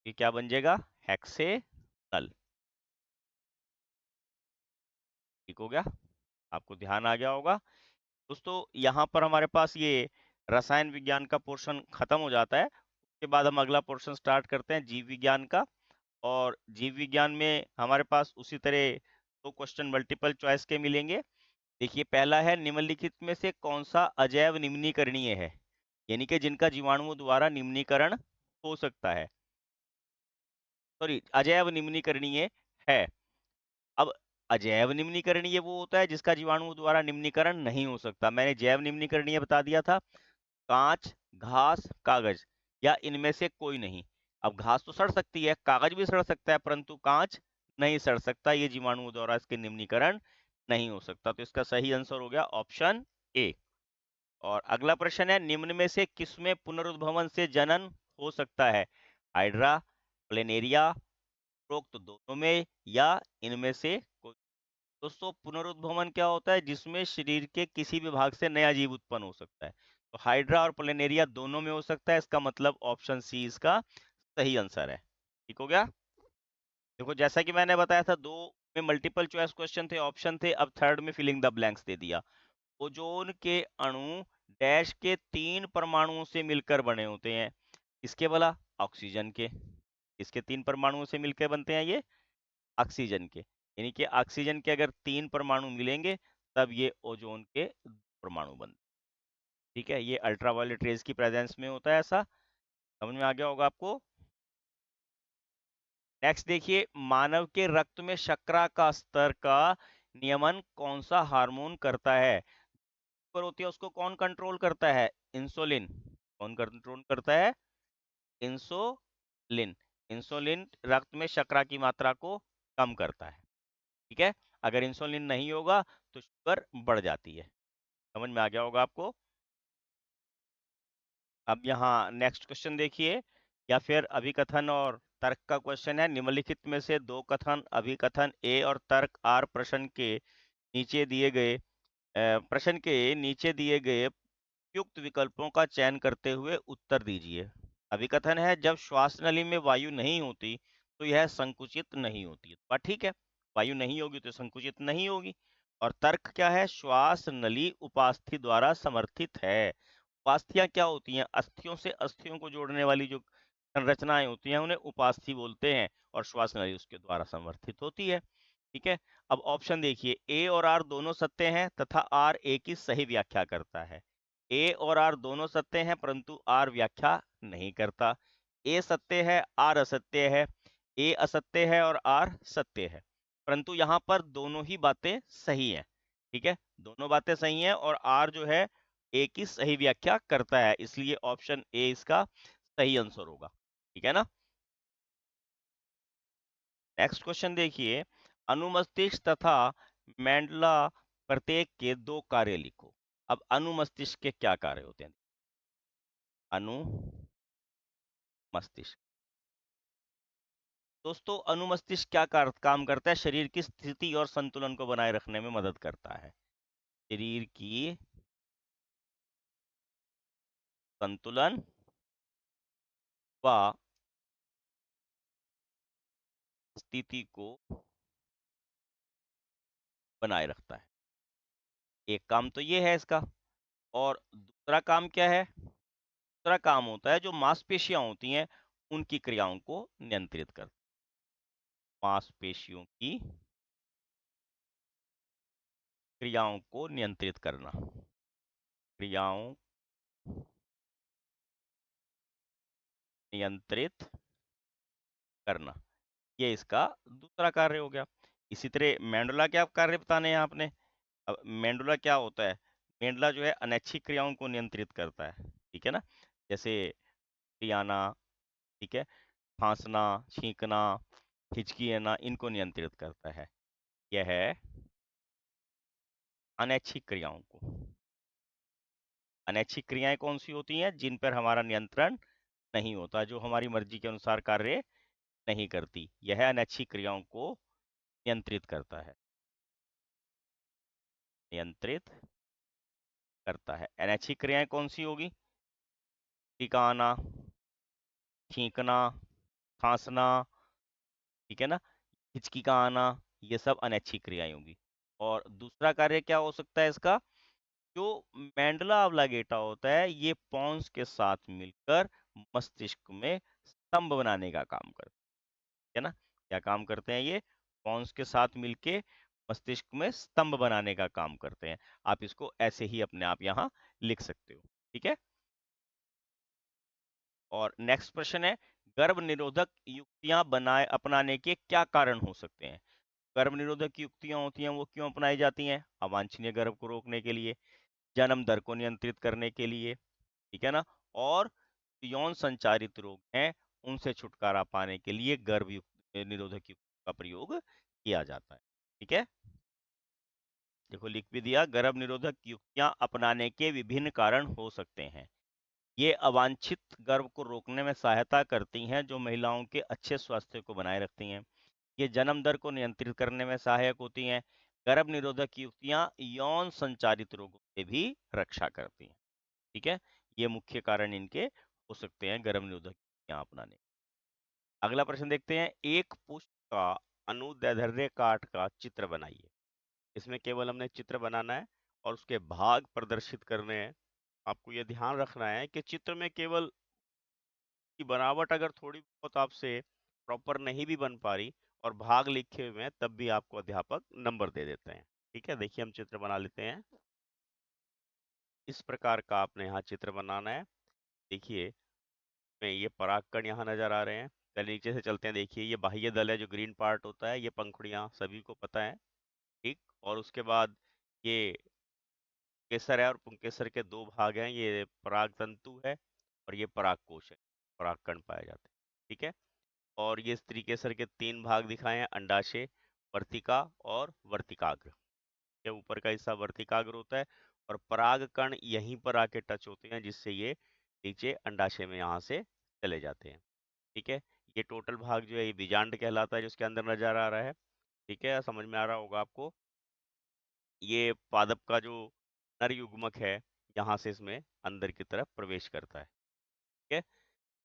ये क्या बन जाएगा? हेक्सेनल। ठीक हो गया? आपको ध्यान आ गया होगा दोस्तों। यहाँ पर हमारे पास ये रसायन विज्ञान का पोर्शन खत्म हो जाता है। उसके बाद हम अगला पोर्शन स्टार्ट करते हैं जीव विज्ञान का। और जीव विज्ञान में हमारे पास उसी तरह 2 क्वेश्चन मल्टीपल चॉइस के मिलेंगे। देखिए, पहला है निम्नलिखित में से कौन सा अजैव निम्नीकरणीय है, यानी कि जिनका जीवाणुओं द्वारा निम्नीकरण हो सकता है, सॉरी अजैव निम्नीकरणीय है। अब अजैव निम्नीकरणीय वो होता है जिसका जीवाणुओं द्वारा निम्नीकरण नहीं हो सकता। मैंने जैव निम्नीकरणीय बता दिया था, कांच, घास, कागज या इनमें से कोई नहीं। अब घास तो सड़ सकती है, कागज भी सड़ सकता है, परंतु कांच नहीं सड़ सकता, ये जीवाणुओं द्वारा इसके निम्नीकरण नहीं हो सकता। तो इसका सही आंसर हो गया ऑप्शन ए। और अगला प्रश्न है, निम्न में से किसमें पुनरुद्भवन से जनन हो सकता है? हाइड्रा, प्लेनेरिया, उपरोक्त दोनों में या इनमें से कोई? दोस्तों, पुनरुद्भवन क्या होता है? जिसमें शरीर के किसी भी भाग से नया जीव उत्पन्न हो सकता है। तो हाइड्रा और प्लेनेरिया दोनों में हो सकता है, इसका मतलब ऑप्शन सी इसका सही आंसर है। ठीक हो गया? देखो, जैसा कि मैंने बताया था, 2 में मल्टीपल चॉइस क्वेश्चन थे, ऑप्शन थे, अब थर्ड में फिलिंग द ब्लैंक्स दे दिया। ओजोन के अणु डैश के 3 परमाणुओं से मिलकर बने होते हैं। किसके भला? ऑक्सीजन के। इसके 3 परमाणुओं से मिलकर बनते हैं ये? ऑक्सीजन के। यानी कि ऑक्सीजन के अगर 3 परमाणु मिलेंगे तब ये ओजोन के परमाणु बनते। ठीक है, ये अल्ट्रावायलेट रेज की प्रेजेंस में होता है ऐसा। समझ में आ गया होगा आपको। नेक्स्ट देखिए, मानव के रक्त में शर्करा का स्तर का नियमन कौन सा हार्मोन करता है? पर होती है उसको कौन कंट्रोल करता है? इंसुलिन। कौन कंट्रोल करता है? इंसुलिन। इंसुलिन रक्त में शर्करा की मात्रा को कम करता है। ठीक है, अगर इंसुलिन नहीं होगा तो शुगर बढ़ जाती है। समझ में आ गया होगा आपको। अब यहाँ नेक्स्ट क्वेश्चन देखिए, या फिर अभिकथन और तर्क का क्वेश्चन है। निम्नलिखित में से 2 कथन, अभिकथन ए और तर्क आर, प्रश्न के नीचे दिए गए उपयुक्त विकल्पों का चयन करते हुए उत्तर दीजिए। अभिकथन है, जब श्वास नली में वायु नहीं होती तो यह संकुचित नहीं होती। बात ठीक है, वायु नहीं होगी तो संकुचित नहीं होगी। और तर्क क्या है? श्वास नली उपास्थि द्वारा समर्थित है। उपास्थियां क्या होती हैं? अस्थियों से अस्थियों को जोड़ने वाली जो संरचनाएं होती हैं उन्हें उपास्थि बोलते हैं, और श्वास नली उसके द्वारा समर्थित होती है। ठीक है, अब ऑप्शन देखिए, ए और आर दोनों सत्य हैं तथा आर ए की सही व्याख्या करता है। ए और आर दोनों सत्य हैं परंतु आर व्याख्या नहीं करता। ए सत्य है, आर असत्य है। ए असत्य है और आर सत्य है, परंतु यहाँ पर दोनों ही बातें सही हैं। ठीक है, दोनों बातें सही हैं और आर जो है ए की सही व्याख्या करता है, इसलिए ऑप्शन ए इसका सही आंसर होगा। ठीक है ना? नेक्स्ट क्वेश्चन देखिए, अनुमस्तिष्क तथा मैंडला प्रत्येक के 2 कार्य लिखो। अब अनुमस्तिष्क के क्या कार्य होते हैं? अनुमस्तिष्क। दोस्तों, अनुमस्तिष्क क्या काम करता है? शरीर की स्थिति और संतुलन को बनाए रखने में मदद करता है। शरीर की संतुलन व स्थिति को बनाए रखता है। एक काम तो ये है इसका, और दूसरा काम क्या है? दूसरा काम होता है जो मांसपेशियां होती हैं उनकी क्रियाओं को नियंत्रित कर। मांसपेशियों की क्रियाओं को नियंत्रित करना। क्रियाओं नियंत्रित करना, ये इसका दूसरा कार्य हो गया। इसी तरह मेंडुला क्या कार्य बताने हैं आपने? अब मेंडुला क्या होता है? मेंडुला जो है अनैच्छिक क्रियाओं को नियंत्रित करता है। ठीक है ना? जैसे पियाना, ठीक है, खांसना, छींकना, हिचकी आना, इनको नियंत्रित करता है। यह है अनैच्छिक क्रियाओं को। अनैच्छिक क्रियाएं कौन सी होती हैं? जिन पर हमारा नियंत्रण नहीं होता, जो हमारी मर्जी के अनुसार कार्य नहीं करती, यह अनैच्छिक क्रियाओं को नियंत्रित करता है। नियंत्रित करता है। अनैच्छिक क्रियाएं कौन सी होगी? टिकाना, छींकना, खांसना, ठीक है ना, हिचकी का आना, ये सब अनैच्छिक क्रियाएं होंगी। और दूसरा कार्य क्या हो सकता है इसका? जो मैंडला ऑब्लिगेटा होता है, ये पॉन्स के साथ मिलकर मस्तिष्क में स्तंभ बनाने का काम करते हैं ना। क्या काम करते हैं ये? पॉन्स के साथ मिलके मस्तिष्क में स्तंभ बनाने का काम करते हैं। आप इसको ऐसे ही अपने आप यहाँ लिख सकते हो, ठीक है। और नेक्स्ट प्रश्न है, गर्भ निरोधक युक्तियां बनाए अपनाने के क्या कारण हो सकते हैं? गर्भ निरोधक युक्तियां होती हैं, वो क्यों अपनाई जाती हैं? अवांछनीय गर्भ को रोकने के लिए, जन्म दर को नियंत्रित करने के लिए, ठीक है ना, और यौन संचारित रोग हैं उनसे छुटकारा पाने के लिए गर्भ निरोधक युक्त का प्रयोग किया जाता है, ठीक है। देखो लिख भी दिया, गर्भ निरोधक युक्तियां अपनाने के विभिन्न कारण हो सकते हैं। ये अवांछित गर्भ को रोकने में सहायता करती हैं, जो महिलाओं के अच्छे स्वास्थ्य को बनाए रखती हैं। ये जन्म दर को नियंत्रित करने में सहायक होती हैं। गर्भ निरोधक युक्तियां यौन संचारित रोगों से भी रक्षा करती हैं, ठीक है। ये मुख्य कारण इनके हो सकते हैं गर्भ निरोधक युक्तियां अपनाने। अगला प्रश्न देखते हैं, एक पुष्प का अनुदैर्ध्य काट का चित्र बनाइए। इसमें केवल हमने चित्र बनाना है और उसके भाग प्रदर्शित करने हैं। आपको यह ध्यान रखना है कि चित्र में केवल की बनावट अगर थोड़ी बहुत आपसे प्रॉपर नहीं भी बन पा रही और भाग लिखे हुए हैं, तब भी आपको अध्यापक नंबर दे देते हैं, ठीक है। देखिए हम चित्र बना लेते हैं। इस प्रकार का आपने यहाँ चित्र बनाना है। देखिए में ये परागकण यहाँ नजर आ रहे हैं। पहले नीचे से चलते हैं। देखिए ये बाह्य दल है, जो ग्रीन पार्ट होता है, ये पंखुड़ियाँ सभी को पता है, ठीक। और उसके बाद ये केसर है, और पुंकेसर के दो भाग हैं, ये पराग तंतु है और ये परागकोश है, परागकण पाए जाते हैं, ठीक है। और ये स्त्री केसर के तीन भाग दिखाए हैं, अंडाशय, वर्तिका और वर्तिकाग्र। ये ऊपर का हिस्सा वर्तिकाग्र होता है और परागकण यहीं पर आके टच होते हैं, जिससे ये नीचे अंडाशय में यहाँ से चले जाते हैं, ठीक है। ये टोटल भाग जो है ये बीजांड कहलाता है, जो इसके अंदर नजर आ रहा है, ठीक है, समझ में आ रहा होगा आपको। ये पादप का जो नर युग्मक है, यहाँ से इसमें अंदर की तरफ प्रवेश करता है, ठीक है।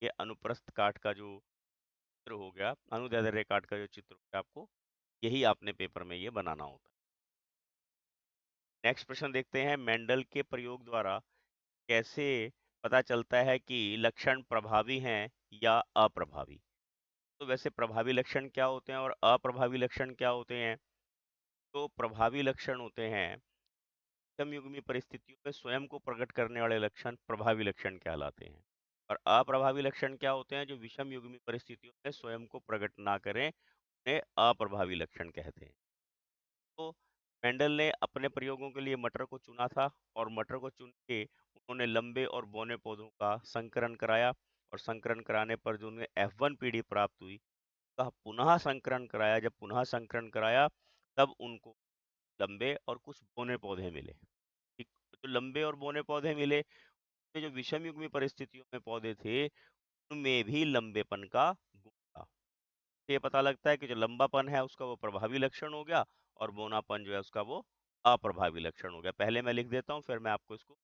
ये अनुप्रस्थ काट का जो चित्र हो गया, अनुदैर्ध्य काट का जो चित्र हो गया, आपको यही आपने पेपर में ये बनाना होता है। नेक्स्ट प्रश्न देखते हैं, मेंडल के प्रयोग द्वारा कैसे पता चलता है कि लक्षण प्रभावी हैं या अप्रभावी? तो वैसे प्रभावी लक्षण क्या होते हैं और अप्रभावी लक्षण क्या होते हैं? तो प्रभावी लक्षण होते हैं समयुग्मी परिस्थितियों में स्वयं को प्रकट करने वाले लक्षण प्रभावी लक्षण कहलाते हैं। और अप्रभावी लक्षण क्या होते हैं? जो विषम युग्मी परिस्थितियों में स्वयं को प्रकट ना करें, उन्हें अप्रभावी लक्षण कहते हैं। तो मेंडल ने अपने प्रयोगों के लिए मटर को चुना था और मटर को चुन के उन्होंने लंबे और बौने पौधों का संकरण कराया, और संकरण कराने पर जो उन्हें F1 पीढ़ी प्राप्त हुई, का पुनः संकरण कराया। जब पुनः संकरण कराया, तब उनको लंबे और कुछ बौने पौधे मिले, ठीक। जो लंबे और बौने पौधे मिले, उसमें जो विषम युग्मी परिस्थितियों में पौधे थे, उनमें भी लंबेपन का गुण था। ये पता लगता है कि जो लंबापन है उसका वो प्रभावी लक्षण हो गया, और बौनापन जो है उसका वो अप्रभावी लक्षण हो गया। पहले मैं लिख देता हूँ, फिर मैं आपको इसको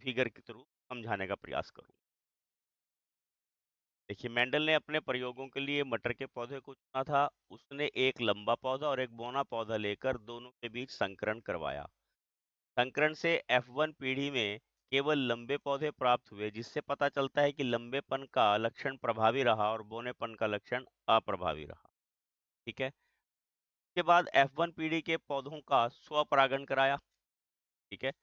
फिगर के थ्रू समझाने का प्रयास करूँ। देखिए मेंडल ने अपने प्रयोगों के लिए मटर के पौधे को चुना था। उसने एक लंबा पौधा और एक बौना पौधा लेकर दोनों के बीच संकरण करवाया। संकरण से F1 पीढ़ी में केवल लंबे पौधे प्राप्त हुए, जिससे पता चलता है कि लंबेपन का लक्षण प्रभावी रहा और बौनेपन का लक्षण अप्रभावी रहा, ठीक है। के बाद F1 पीढ़ी के पौधों का स्वपरागण कराया, ठीक है।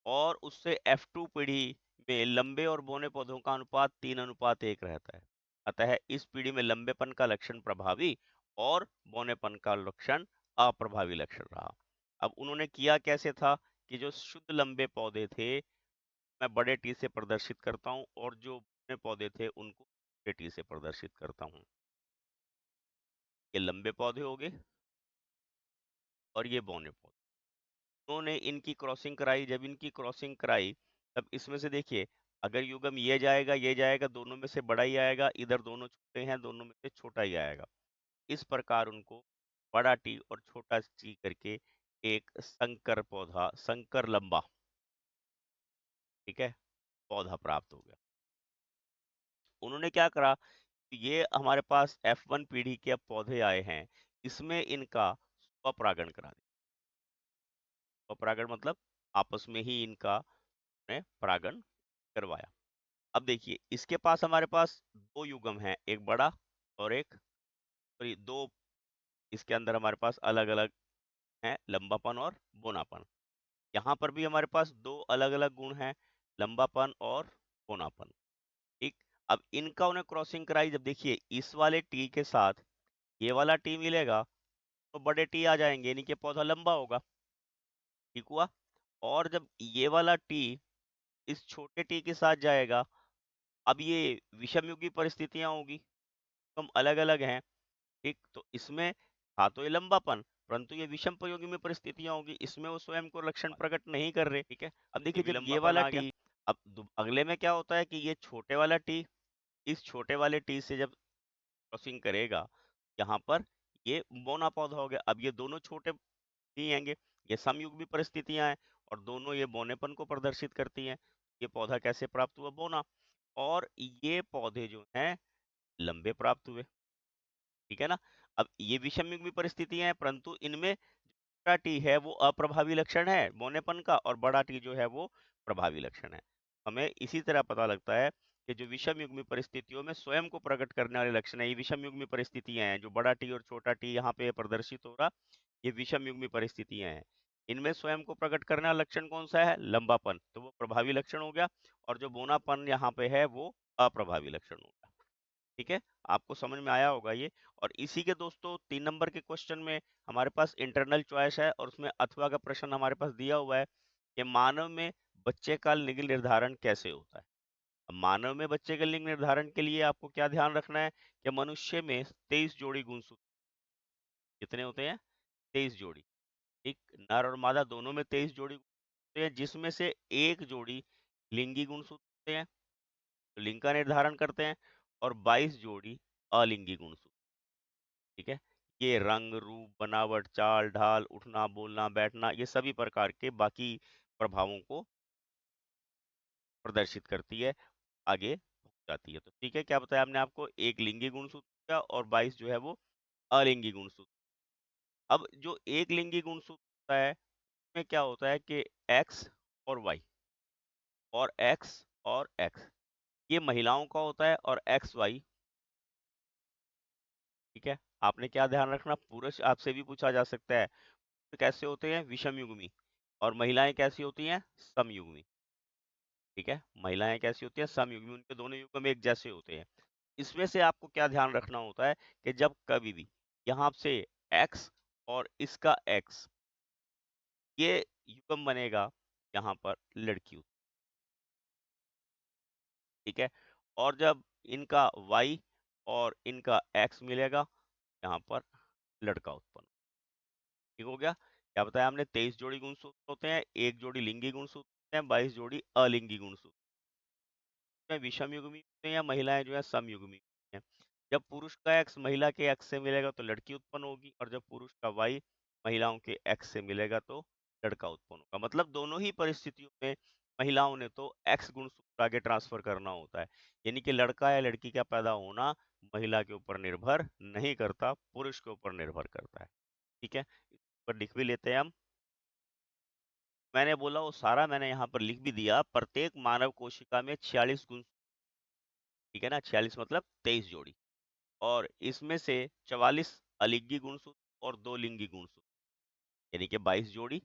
और उससे F2 पीढ़ी में लंबे और बौने पौधों का अनुपात 3:1 रहता है। अतः इस पीढ़ी में लंबेपन का लक्षण प्रभावी और बौनेपन का लक्षण अप्रभावी लक्षण रहा। अब उन्होंने किया कैसे था कि जो शुद्ध लंबे पौधे थे, मैं बड़े टी से प्रदर्शित करता हूँ, और जो बौने पौधे थे उनको छोटे टी से प्रदर्शित करता हूँ। ये लंबे पौधे हो गए और ये बौने पौधे। उन्होंने इनकी क्रॉसिंग कराई, जब इनकी क्रॉसिंग कराई तब इसमें से देखिए, अगर युग्म ये जाएगा, दोनों में से बड़ा ही आएगा, इधर दोनों छोटे हैं, दोनों में से छोटा ही आएगा। इस प्रकार उनको बड़ा टी और छोटा टी करके एक संकर पौधा, संकर लंबा, ठीक है, पौधा प्राप्त हो गया। उन्होंने क्या करा, ये हमारे पास F1 पीढ़ी के अब पौधे आए हैं, इसमें इनका स्वपरागण करा दिया। स्वपरागण मतलब आपस में ही इनका ने परागण करवाया। अब देखिए, इसके पास हमारे पास दो युग्म हैं, एक बड़ा और एक, सॉरी, दो, इसके अंदर हमारे पास अलग अलग हैं, लंबापन और बोनापन। यहाँ पर भी हमारे पास दो अलग अलग गुण हैं, लंबापन और बोनापन। ठीक, अब इनका उन्हें क्रॉसिंग कराई, जब देखिए इस वाले टी के साथ ये वाला टी मिलेगा तो बड़े टी आ जाएंगे, यानी कि पौधा लंबा होगा। ठीक हुआ। और जब ये वाला टी इस छोटे टी के साथ जाएगा, अब ये विषमयुगी परिस्थितियां होगी, हम अलग अलग हैं। ठीक, तो इसमें था तो ये लंबापन, परंतु ये विषम प्रयोगी में परिस्थितियां होगी, इसमें वो स्वयं को लक्षण प्रकट नहीं कर रहे। ठीक है, अब देखिए जब ये वाला टी, अब अगले में क्या होता है कि ये छोटे वाला टी इस छोटे वाले टी से जब क्रॉसिंग करेगा, यहाँ पर ये बोना पौधा हो गया। अब ये दोनों छोटे टी हैंगे, ये समयुग्मी परिस्थितियां हैं और दोनों ये बोनेपन को प्रदर्शित करती हैं। ये पौधा कैसे प्राप्त हुआ, बोना। और ये पौधे जो हैं लंबे प्राप्त हुए। ठीक है ना। अब ये विषम युग्मी परिस्थितियां हैं, परंतु इनमें छोटा टी है वो अप्रभावी लक्षण है बोनेपन का, और बड़ा टी जो है वो प्रभावी लक्षण है। हमें इसी तरह पता लगता है कि जो विषम युग्मी परिस्थितियों में स्वयं को प्रकट करने वाले लक्षण है, ये विषम युग्मी परिस्थितियां हैं। जो बड़ा टी और छोटा टी यहाँ पे प्रदर्शित हो रहा, ये विषम युग्मी परिस्थितियां हैं। इनमें स्वयं को प्रकट करने वाला लक्षण कौन सा है, लंबापन, तो वो प्रभावी लक्षण हो गया। और जो बोनापन यहाँ पे है वो अप्रभावी लक्षण हो गया। ठीक है, आपको समझ में आया होगा ये। और इसी के दोस्तों 3 नंबर के क्वेश्चन में हमारे पास इंटरनल चॉइस है और उसमें अथवा का प्रश्न हमारे पास दिया हुआ है कि मानव में बच्चे का लिंग निर्धारण कैसे होता है। अब मानव में बच्चे के लिंग निर्धारण के लिए आपको क्या ध्यान रखना है कि मनुष्य में 23 जोड़ी गुणसूत्र कितने होते हैं, 23 जोड़ी। एक नर और मादा दोनों में 23 जोड़ी होते हैं, जिसमें से एक जोड़ी लिंगी गुणसूत्र होते हैं, तो लिंग का निर्धारण करते हैं, और 22 जोड़ी अलिंगी गुणसूत्र। ठीक है, ये रंग, रूप, बनावट, चाल ढाल, उठना बोलना बैठना, ये सभी प्रकार के बाकी प्रभावों को प्रदर्शित करती है, आगे जाती है। तो ठीक है, क्या बताया हमने आपको, एक लिंगी गुणसूत्र का और 22 जो है वो अलिंगी गुणसूत्र। अब जो एक लिंगी गुणसूत्र होता है उसमें क्या होता है कि एक्स और वाई, और एक्स और एक्स, ये महिलाओं का होता है, और एक्स वाई, ठीक है। आपने क्या ध्यान रखना, पुरुष आपसे भी पूछा जा सकता है, तो कैसे होते हैं, विषम युग्मी, और महिलाएं कैसी होती हैं, समयुग्मी। ठीक है, महिलाएं कैसी होती हैं, समयुग्मी, उनके दोनों युग्म एक जैसे होते हैं। इसमें से आपको क्या ध्यान रखना होता है कि जब कभी भी यहाँ से एक्स और इसका एक्स, ये युग्म बनेगा, यहाँ पर लड़की होती, ठीक है। और जब इनका वाई और इनका एक्स मिलेगा, यहाँ पर लड़का उत्पन्न, ठीक हो गया। क्या बताया हमने, 23 जोड़ी गुणसूत्र होते हैं, एक जोड़ी लिंगी गुणसूत्र होते हैं, 22 जोड़ी अलिंगी गुणसूत्र में विषम युग्मी होते हैं, या महिलाएं जो है समयुग्मी होती हैं। जब पुरुष का एक्स महिला के एक्स से मिलेगा तो लड़की उत्पन्न होगी, और जब पुरुष का वाई महिलाओं के एक्स से मिलेगा तो लड़का उत्पन्न होगा। मतलब दोनों ही परिस्थितियों में महिलाओं ने तो एक्स गुणसूत्र आगे ट्रांसफर करना होता है, यानी कि लड़का या लड़की का पैदा होना महिला के ऊपर निर्भर नहीं करता, पुरुष के ऊपर निर्भर करता है। ठीक है, इस पर लिख भी लेते हैं हम। मैंने बोला वो सारा मैंने यहाँ पर लिख भी दिया। प्रत्येक मानव कोशिका में 46 गुण, ठीक है ना, 46 मतलब 23 जोड़ी, और इसमें से 44 अलिंगी गुणसूत्र और 2 लिंगी गुणसूत्र, यानी कि 22 जोड़ी,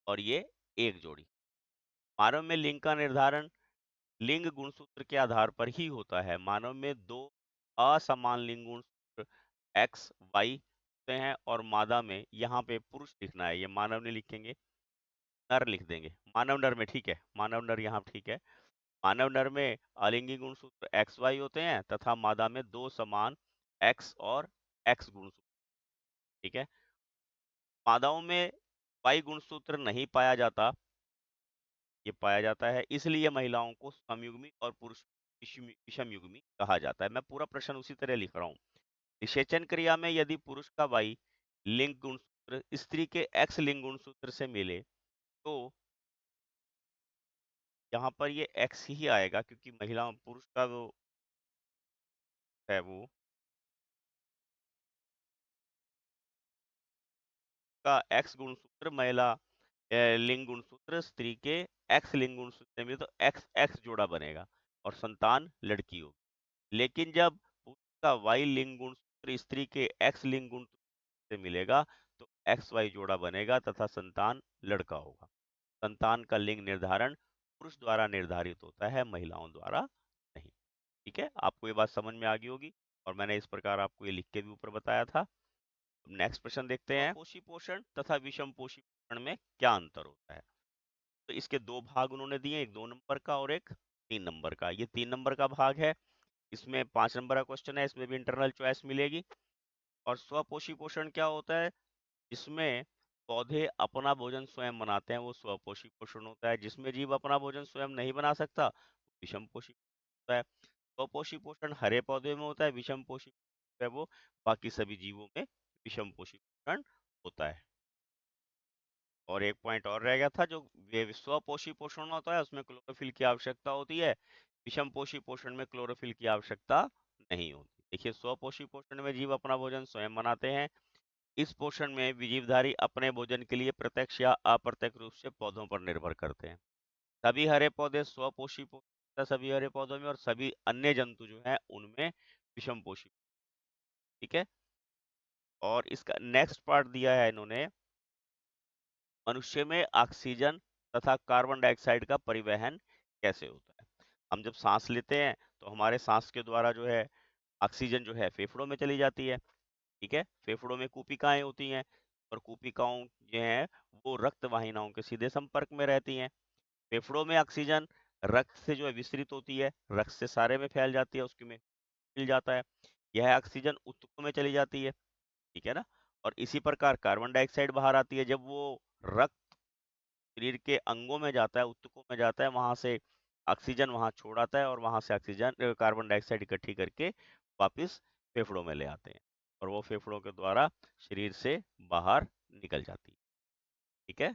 और ये एक जोड़ी। मानव में लिंग का निर्धारण लिंग गुणसूत्र के आधार पर ही होता है। मानव में दो असमान लिंग गुणसूत्र एक्स वाई होते हैं, और मादा में, यहाँ पे पुरुष लिखना है, ये मानव ने लिखेंगे, नर लिख देंगे, मानव नर में, ठीक है, मानव नर यहाँ ठीक है। मानव नर में अलिंगी गुणसूत्र एक्स वाई होते हैं, तथा मादा में दो समान एक्स और एक्स गुणसूत्र, ठीक है। मादाओं में वाई गुणसूत्र नहीं पाया जाता, ये पाया जाता है, इसलिए महिलाओं को समयुग्मी और पुरुष विषमयुग्मी कहा जाता है। मैं पूरा प्रश्न उसी तरह लिख रहा हूँ। निषेचन क्रिया में यदि पुरुष का वाई लिंग गुणसूत्र स्त्री के एक्स लिंग गुणसूत्र से मिले तो यहाँ पर ये एक्स ही आएगा, क्योंकि महिला पुरुष का वो है वो का एक्स गुणसूत्र महिला लिंग गुणसूत्र स्त्री के एक्स लिंग गुणसूत्र में, तो एक्स एक्स जोड़ा बनेगा और संतान लड़की होगी। लेकिन जब पुरुष का वाई लिंग गुणसूत्र स्त्री के एक्स लिंग गुणसूत्र से मिलेगा तो एक्स वाई जोड़ा बनेगा तथा संतान लड़का होगा। संतान का लिंग निर्धारण पुरुष द्वारा निर्धारित होता है, महिलाओं द्वारा नहीं। ठीक है, आपको ये बात समझ में आ गई होगी और मैंने इस प्रकार आपको ये लिख के भी ऊपर बताया था। नेक्स्ट प्रश्न देखते हैं, पोषी पोषण तथा विषम पोषी पोषण में क्या अंतर होता है। तो इसके दो भाग उन्होंने दिए, एक 2 नंबर का और एक 3 नंबर का। ये 3 नंबर का भाग है, इसमें 5 नंबर का क्वेश्चन है, इसमें भी इंटरनल चॉइस मिलेगी। और स्वपोषी पोषण क्या होता है, जिसमें पौधे अपना भोजन स्वयं बनाते हैं, वो स्वपोषी पोषण होता है। जिसमें जीव अपना भोजन स्वयं नहीं बना सकता, विषम पोषी होता है। स्वपोषी पोषण हरे पौधे में होता है, विषम पोषी है वो बाकी सभी जीवों में विषम पोषी पोषण होता है। और एक पॉइंट और रह गया था, जो स्वपोषी पोषण होता है उसमें क्लोरोफिल की आवश्यकता होती है, विषम पोषी पोषण में क्लोरोफिल की आवश्यकता नहीं होती। देखिए, स्वपोषी पोषण में जीव अपना भोजन स्वयं बनाते हैं। इस पोषण में जीवधारी अपने भोजन के लिए प्रत्यक्ष या अप्रत्यक्ष रूप से पौधों पर निर्भर करते हैं। सभी हरे पौधे स्वपोषी पोषण होता है सभी हरे पौधों में, और सभी अन्य जंतु जो है उनमें विषम पोषी। ठीक है, और इसका नेक्स्ट पार्ट दिया है इन्होंने, मनुष्य में ऑक्सीजन तथा कार्बन डाइऑक्साइड का परिवहन कैसे होता है। हम जब सांस लेते हैं तो हमारे सांस के द्वारा जो है ऑक्सीजन जो है फेफड़ों में चली जाती है। ठीक है, फेफड़ों में कूपिकाएं होती हैं और कूपिकाओं जो हैं वो रक्त वाहिनियों के सीधे संपर्क में रहती हैं। फेफड़ों में ऑक्सीजन रक्त से जो है विस्तृत होती है, रक्त से सारे में फैल जाती है, उसके में मिल जाता है। यह ऑक्सीजन ऊतकों में चली जाती है, ठीक है ना। और इसी प्रकार कार्बन डाइऑक्साइड बाहर आती है, जब वो रक्त शरीर के अंगों में जाता है, ऊतकों में जाता है, वहां से ऑक्सीजन वहां छोड़ाता है और वहां से ऑक्सीजन कार्बन डाइऑक्साइड इकट्ठी करके वापस फेफड़ों में ले आते हैं और वो फेफड़ों के द्वारा शरीर से बाहर निकल जाती है। ठीक है,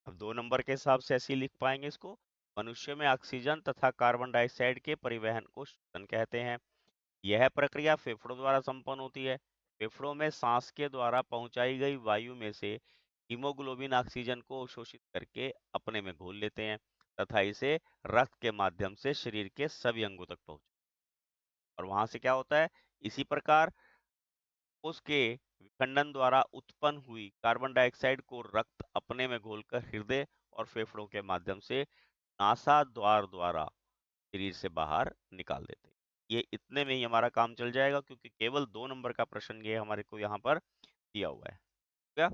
अब 2 नंबर के हिसाब से ऐसे ही लिख पाएंगे इसको, मनुष्य में ऑक्सीजन तथा कार्बन डाइऑक्साइड के परिवहन को श्वसन कहते हैं। यह प्रक्रिया फेफड़ों द्वारा संपन्न होती है। फेफड़ों में सांस के द्वारा पहुंचाई गई वायु में से हीमोग्लोबिन ऑक्सीजन को अवशोषित करके अपने में घोल लेते हैं तथा इसे रक्त के माध्यम से शरीर के सभी अंगों तक पहुंच, और वहां से क्या होता है, इसी प्रकार उसके विखंडन द्वारा उत्पन्न हुई कार्बन डाइऑक्साइड को रक्त अपने में घोलकर हृदय और फेफड़ों के माध्यम से नासा द्वार द्वारा शरीर से बाहर निकाल देते हैं। ये इतने में ही हमारा काम चल जाएगा, क्योंकि केवल 2 नंबर का प्रश्न ये हमारे को यहाँ पर दिया हुआ है। क्या,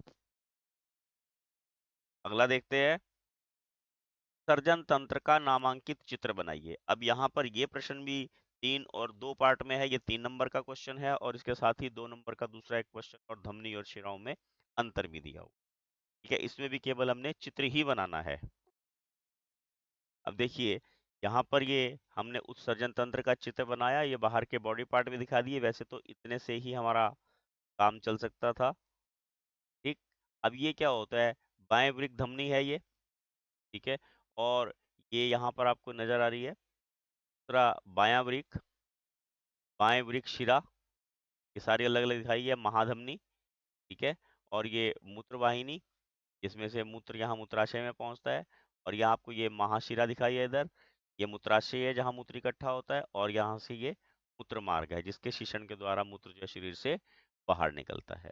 अगला देखते हैं, सर्जन तंत्र का नामांकित चित्र बनाइए। अब यहाँ पर ये प्रश्न भी 3 और 2 पार्ट में है, ये 3 नंबर का क्वेश्चन है और इसके साथ ही 2 नंबर का दूसरा एक क्वेश्चन और धमनी और शिराओं में अंतर भी दिया हुआ। ठीक है, इसमें भी केवल हमने चित्र ही बनाना है। अब देखिए, यहाँ पर ये हमने उत्सर्जन तंत्र का चित्र बनाया, ये बाहर के बॉडी पार्ट में दिखा दिए, वैसे तो इतने से ही हमारा काम चल सकता था। ठीक, अब ये क्या होता है, बाएं वृक्क धमनी है ये, ठीक है, और ये यहाँ पर आपको नजर आ रही है दूसरा बायां वृक्क, बाएं वृक्क शिरा, ये सारी अलग अलग दिखाई है, महाधमनी, ठीक है, और ये मूत्र वाहिनी, जिसमें से मूत्र यहाँ मूत्राशय में पहुंचता है, और यहाँ आपको ये महाशिरा दिखाई है इधर, ये मूत्राशय है जहाँ मूत्र इकट्ठा होता है, और यहाँ से ये मूत्र मार्ग है जिसके शीशन के द्वारा मूत्र जो है शरीर से बाहर निकलता है।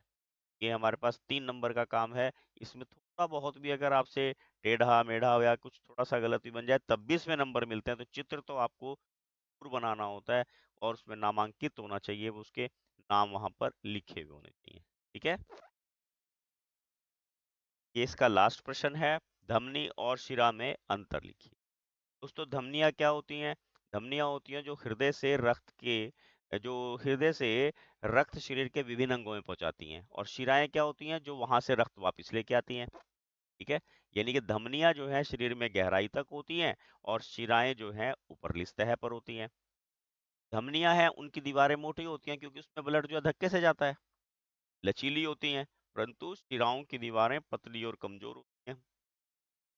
ये हमारे पास 3 नंबर का काम है। इसमें थोड़ा बहुत भी अगर आपसे टेढ़ा मेढ़ा या कुछ थोड़ा सा गलत भी बन जाए तब भी इसमें नंबर मिलते हैं। तो चित्र तो आपको जरूर बनाना होता है और उसमें नामांकित होना चाहिए, वो उसके नाम वहां पर लिखे हुए होने चाहिए। ठीक है, ये इसका लास्ट प्रश्न है, धमनी और शिरा में अंतर लिखिए। दोस्तों, धमनियां क्या होती हैं, धमनियां होती हैं जो हृदय से रक्त के जो हृदय से रक्त शरीर के विभिन्न अंगों में पहुंचाती हैं, और शिराएं क्या होती हैं, जो वहां से रक्त वापस लेके आती हैं। ठीक है, यानी कि धमनियां जो है शरीर में गहराई तक होती हैं, और शिराएं जो है ऊपरली सतह पर होती हैं। धमनियां हैं, उनकी दीवारें मोटी होती हैं क्योंकि उसमें ब्लड जो है धक्के से जाता है, लचीली होती हैं, परंतु शिराओं की दीवारें पतली और कमजोर होती हैं।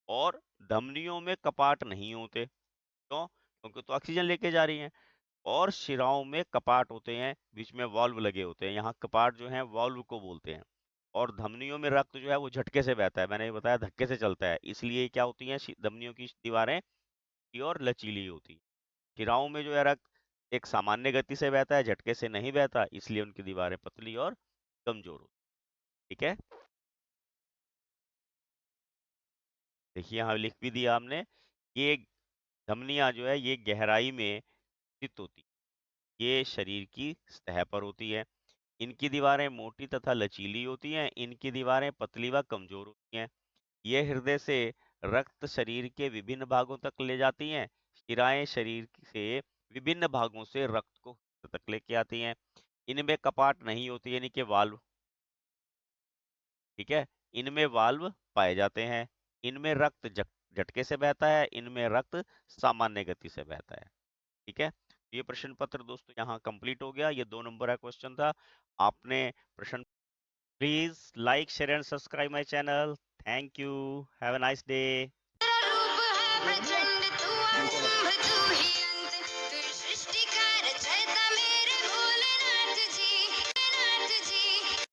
और धमनियों में कपाट नहीं होते, क्यों? क्योंकि तो ऑक्सीजन लेके जा रही हैं। और शिराओं में कपाट होते हैं, बीच में वाल्व लगे होते हैं, यहाँ कपाट जो है वाल्व को बोलते हैं। और धमनियों में रक्त जो है वो झटके से बहता है, मैंने ये बताया धक्के से चलता है, इसलिए क्या होती हैं धमनियों की दीवारें और लचीली होती हैं। शिराओं में जो है रक्त एक सामान्य गति से बहता है, झटके से नहीं बहता, इसलिए उनकी दीवारें पतली और कमजोर होती। ठीक है, देखिए यहाँ लिख भी दिया हमने, ये धमनियां जो है ये गहराई में स्थित होती, ये शरीर की सतह पर होती है। इनकी दीवारें मोटी तथा लचीली होती हैं, इनकी दीवारें पतली व कमजोर होती हैं। ये हृदय से रक्त शरीर के विभिन्न भागों तक ले जाती हैं। शिराएं शरीर से विभिन्न भागों से रक्त को हृदय तक लेके आती हैं। इनमें कपाट नहीं होती, यानी कि वाल्व। ठीक है, इनमें वाल्व पाए जाते हैं। इनमें रक्त झटके से बहता है, इनमें रक्त सामान्य गति से बहता है। ठीक है, ये प्रश्न पत्र दोस्तों यहाँ कंप्लीट हो गया। ये 2 नंबर का क्वेश्चन था। आपने प्रश्न, please like share and subscribe my channel. Thank you, have a nice day.